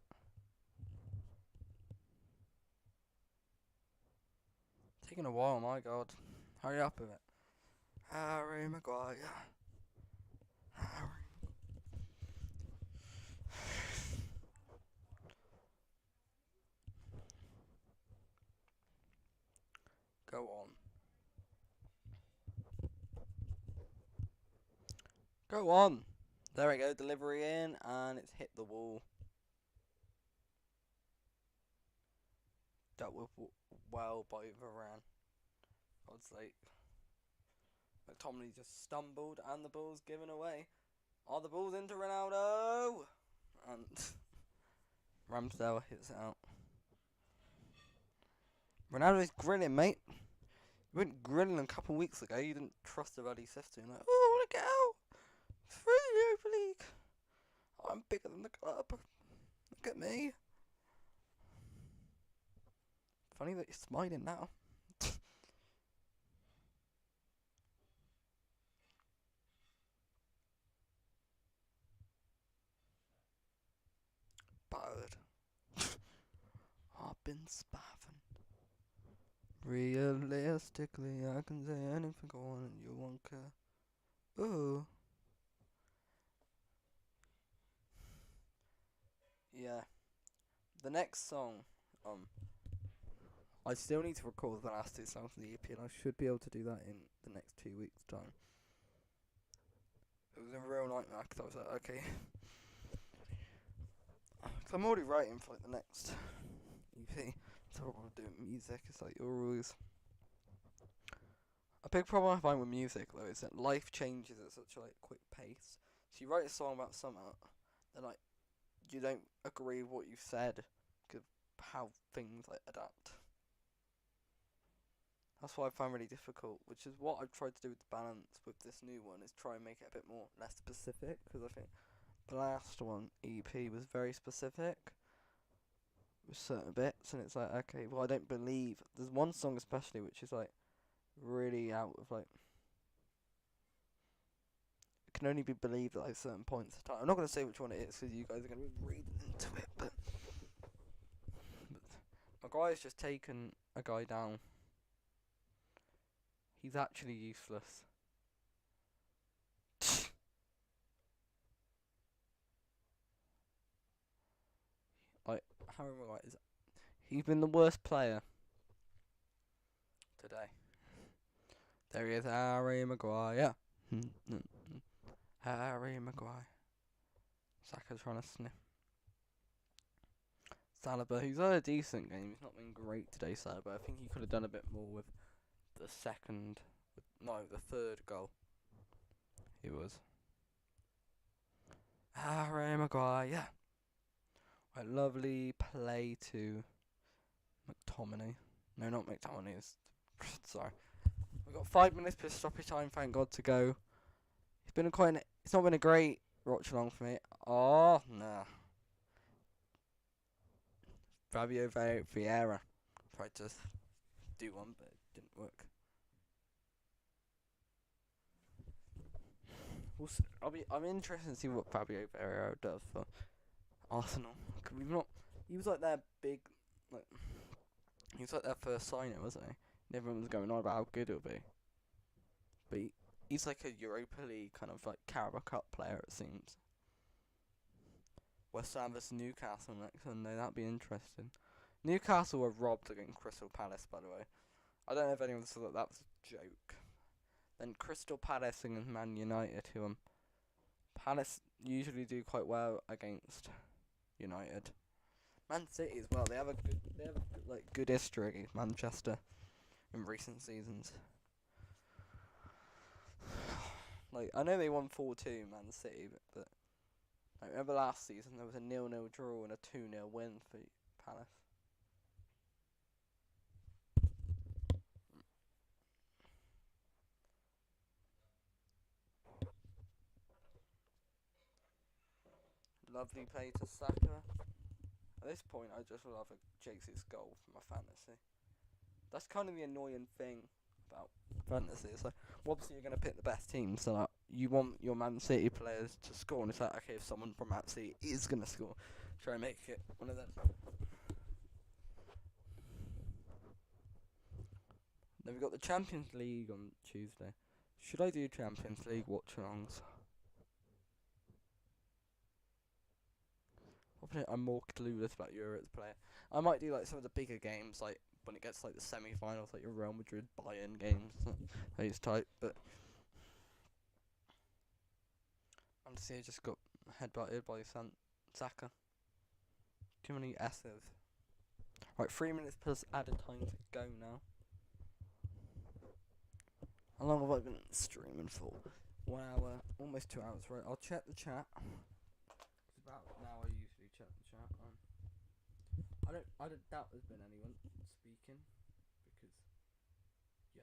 Taking a while, my God. Hurry up a bit. Harry Maguire. Harry. Go on. Go on. There we go. Delivery in, and it's hit the wall. Dealt with well by Varane. God's sake. McTominay just stumbled, and the ball's given away. Are the balls into Ronaldo? And Ramsdale hits it out. Ronaldo's grilling, mate. You went grilling a couple weeks ago. You didn't trust the bloody system. Like, oh, look out! Through the Europa League. I'm bigger than the club. Look at me. Funny that you're smiling now. Bird. I've been spaffing. Realistically, I can say anything I want and you won't care. Ooh. Yeah. The next song, I still need to record the last 2 songs of the EP, and I should be able to do that in the next 2 weeks' time. It was a real nightmare, because I was like, okay. Because I'm already writing for like the next EP. So what I'm doing music is like you're always. A big problem I find with music though is that life changes at such a like quick pace. So you write a song about something, then like you don't agree with what you said because how things like adapt. That's what I find really difficult, which is what I've tried to do with the balance with this new one, is try and make it a bit more less specific, because I think the last one, EP, was very specific with certain bits, and it's like, okay, well I don't believe, there's one song especially which is like really out of like, it can only be believed at like certain points of time. I'm not going to say which one it is because you guys are going to be reading into it, but Maguire's just taken a guy down. He's actually useless. Like, Harry Maguire is... He's been the worst player today. There he is, Harry Maguire. Harry Maguire. Saka's trying to sniff. Saliba, who's had a decent game. He's not been great today, Saliba. I think he could have done a bit more with the the third goal. He was. Harry Maguire. A lovely play to McTominay. No, not McTominay. Sorry. We've got 5 minutes per stoppage time, thank God, to go. It's not been a great watch along for me. Oh, nah. Fabio Vieira tried to do one, but it didn't work. I'm interested to see what Fabio Vieira does for Arsenal. 'Cause we've not. He was like their big, like he was like their first signing, wasn't he? And everyone was going on about how good it'll be. But he's like a Europa League kind of like Carabao Cup player, it seems. West Ham vs Newcastle next Sunday. That'd be interesting. Newcastle were robbed against Crystal Palace, by the way. I don't know if anyone saw that was a joke. Then Crystal Palace against Man United, who Palace usually do quite well against United. Man City as well. They have a good history against Manchester in recent seasons. Like I know they won 4-2 Man City, but I remember last season there was a 0-0 draw and a 2-0 win for Palace. Lovely play to Saka. At this point, I just love a Jesus goal for my fantasy. That's kind of the annoying thing about fantasy. It's like, well, obviously you're going to pick the best team, so like, you want your Man City players to score, and it's like, okay, if someone from Man City is going to score, try and make it one of them. Then we've got the Champions League on Tuesday. Should I do Champions League watch-alongs? I'm more clueless about Europe's player. I might do like some of the bigger games, like when it gets like the semi-finals, like your Real Madrid Bayern games, those type. But Man City just got headbutted by Saka. Too many S's. Right, 3 minutes plus added time to go now. How long have I been streaming for? 1 hour, almost 2 hours. Right, I'll check the chat. It's about now I usually check the chat. I don't doubt there's been anyone speaking because yeah.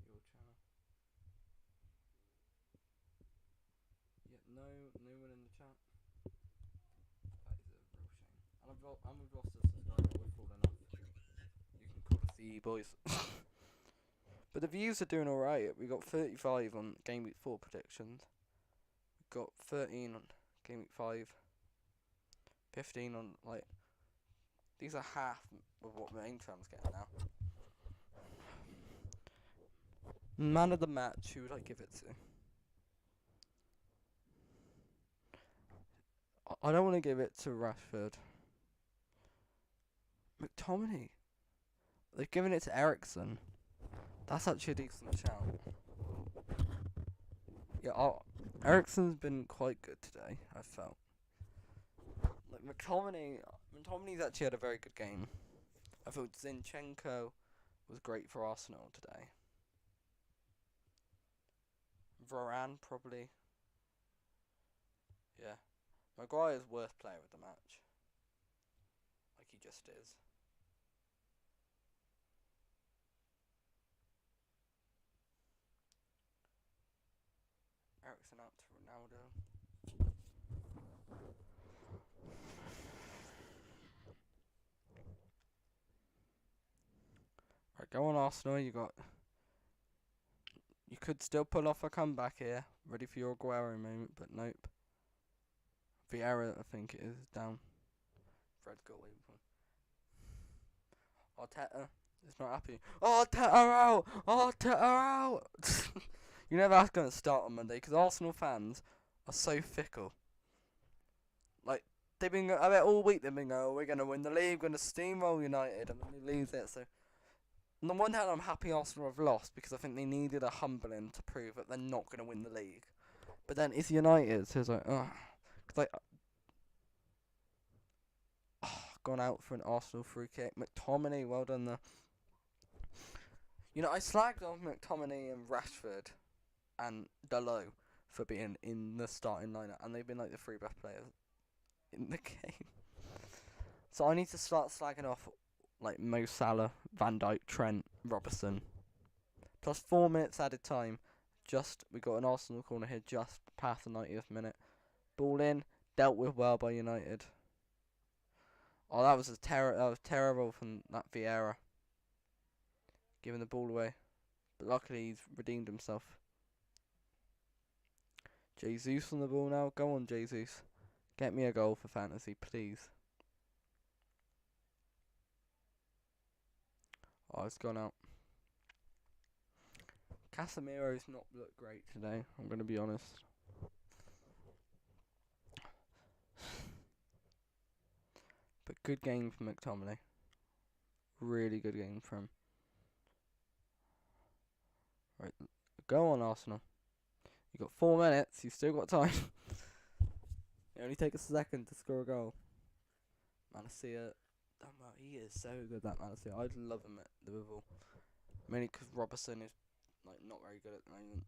What we got? Your channel. Yeah, no one in the chat. That is a real shame. And I'm with Ross to subscribe. We're falling off. You can call us the boys. But the views are doing alright. We got 35 on Game Week 4 predictions. We got 13 on Game Week 5. 15 on, like, these are half of what the Aimtram's getting now. Man of the match, who would I give it to? I don't want to give it to Rashford. McTominay. They've given it to Eriksen. That's actually a decent shout. Yeah, Eriksen's been quite good today, I felt. Like McTominay's actually had a very good game. I thought Zinchenko was great for Arsenal today. Varane probably. Yeah. Maguire's worst player of the match. Like he just is. Eriksen out to Ronaldo. Right, go on Arsenal, you could still pull off a comeback here. Ready for your Aguero moment, but nope. Vieira, I think it is, down. Fred's got away with one. Arteta is not happy. Arteta out! Arteta out! You know that's going to start on Monday, because Arsenal fans are so fickle. Like, they've been, I bet all week they've been going, oh, we're going to win the league, we're going to steamroll United, and then they lose it, so... On the one hand, I'm happy Arsenal have lost, because I think they needed a humbling to prove that they're not going to win the league. But then it's United, so it's like, because gone out for an Arsenal free kick. McTominay, well done there. You know, I slagged off McTominay and Rashford and Dalot for being in the starting lineup, and they've been like the 3 best players in the game. So I need to start slagging off like Mo Salah, Van Dijk, Trent, Robertson. Plus 4 minutes added time. We got an Arsenal corner here just past the 90th minute. Ball in, dealt with well by United. Oh, that was terrible from that Vieira. Giving the ball away. But luckily he's redeemed himself. Jesus on the ball now. Go on, Jesus. Get me a goal for fantasy, please. Oh, it's gone out. Casemiro's not looked great today, I'm going to be honest. But good game from McTominay. Really good game from him. Right, go on, Arsenal. You got 4 minutes. You still got time. It only takes a second to score a goal. Malacia, oh well, he is so good. That Malacia, I'd love him at Liverpool. Mainly because Robertson is like not very good at the moment.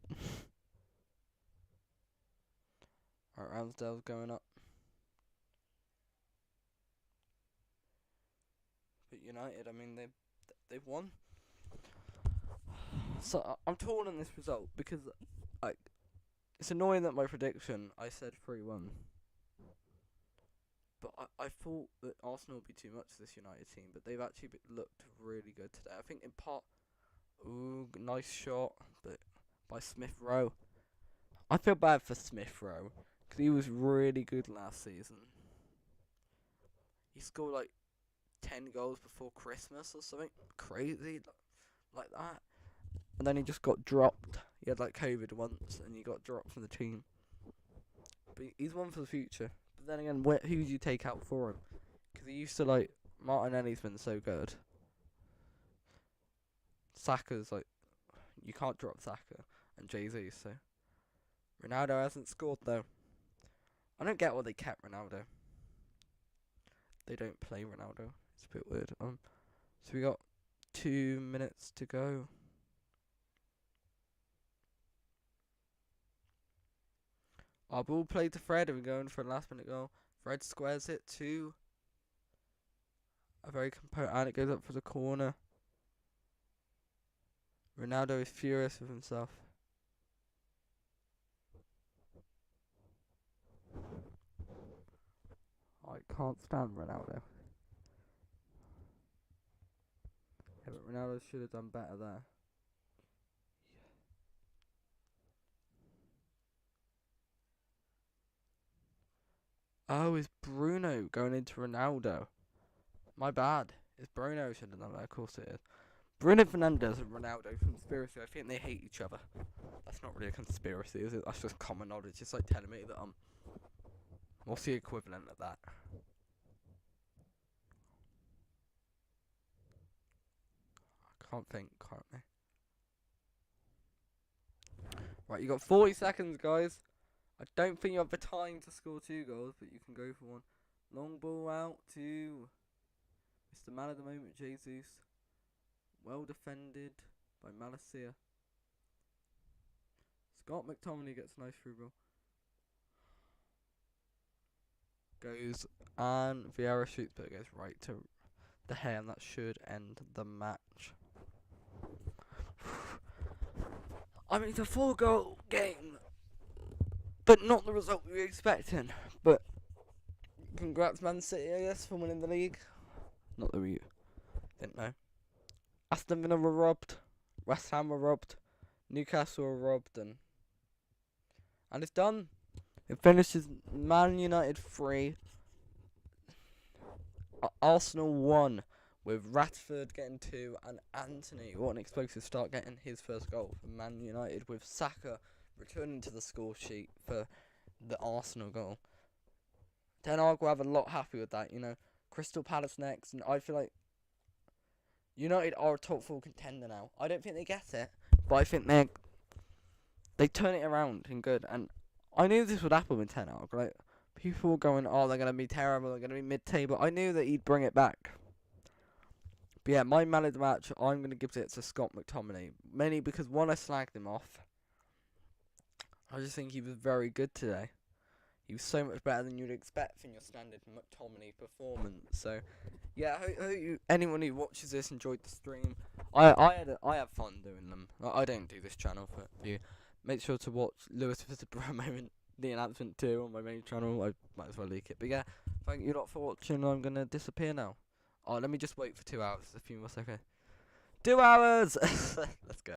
Alright, Ramsdale's going up. But United, I mean, they've won. So I'm torn on this result because like it's annoying that my prediction I said 3-1. But I thought that Arsenal would be too much for this United team, but they've actually looked really good today. I think in part, ooh, nice shot, but by Smith Rowe. I feel bad for Smith Rowe because he was really good last season. He scored like 10 goals before Christmas or something crazy like that. And then he just got dropped. He had like COVID once and he got dropped from the team. But he's one for the future. But then again, who do you take out for him? Because he used to like, Martinelli's been so good. Saka's like, you can't drop Saka and Jay-Z, so. Ronaldo hasn't scored though. I don't get why they kept Ronaldo. They don't play Ronaldo. It's a bit weird. So we got 2 minutes to go. Our ball played to Fred and we're going for a last minute goal. Fred squares it to a very composed, and it goes up for the corner. Ronaldo is furious with himself. I can't stand Ronaldo. Yeah, but Ronaldo should have done better there. Oh, is Bruno going into Ronaldo? My bad. It's Bruno should have done that. Of course it is. Bruno Fernandes and Ronaldo conspiracy. I think they hate each other. That's not really a conspiracy, is it? That's just common knowledge. It's like telling me that what's the equivalent of that? I can't think currently. Right, you got 40 seconds, guys. I don't think you have the time to score 2 goals, but you can go for one. Long ball out to Mr. Man of the Moment, Jesus. Well defended by Malacia. Scott McTominay gets a nice through ball. Goes and Vieira shoots, but it goes right to the hair, and that should end the match. I mean, it's a 4-goal game, but not the result we were expecting. But congrats, Man City, I guess, for winning the league. Not that we didn't know. Aston Villa were robbed. West Ham were robbed. Newcastle were robbed, and it's done. It finishes Man United 3. Arsenal 1. With Rashford getting 2 and Anthony, what an explosive start, getting his first goal for Man United, with Saka returning to the score sheet for the Arsenal goal. Ten Hag will have a lot happy with that, you know. Crystal Palace next, and I feel like United are a top 4 contender now. I don't think they get it, but I think they turn it around and good. And I knew this would happen with Ten Hag, right? People were going, oh, they're going to be terrible, they're going to be mid-table. I knew that he'd bring it back. But yeah, my man of the match, I'm going to give it to Scott McTominay. Mainly because, one, I slagged him off. I just think he was very good today. He was so much better than you'd expect from your standard McTominay performance. So, yeah, I hope anyone who watches this enjoyed the stream. I have fun doing them. I don't do this channel for you. Make sure to watch Lewis vs. Bro Moment, the announcement too, on my main channel. I might as well leak it. But yeah, thank you lot for watching. I'm going to disappear now. Oh, let me just wait for 2 hours. A few more seconds. 2 hours! Let's go.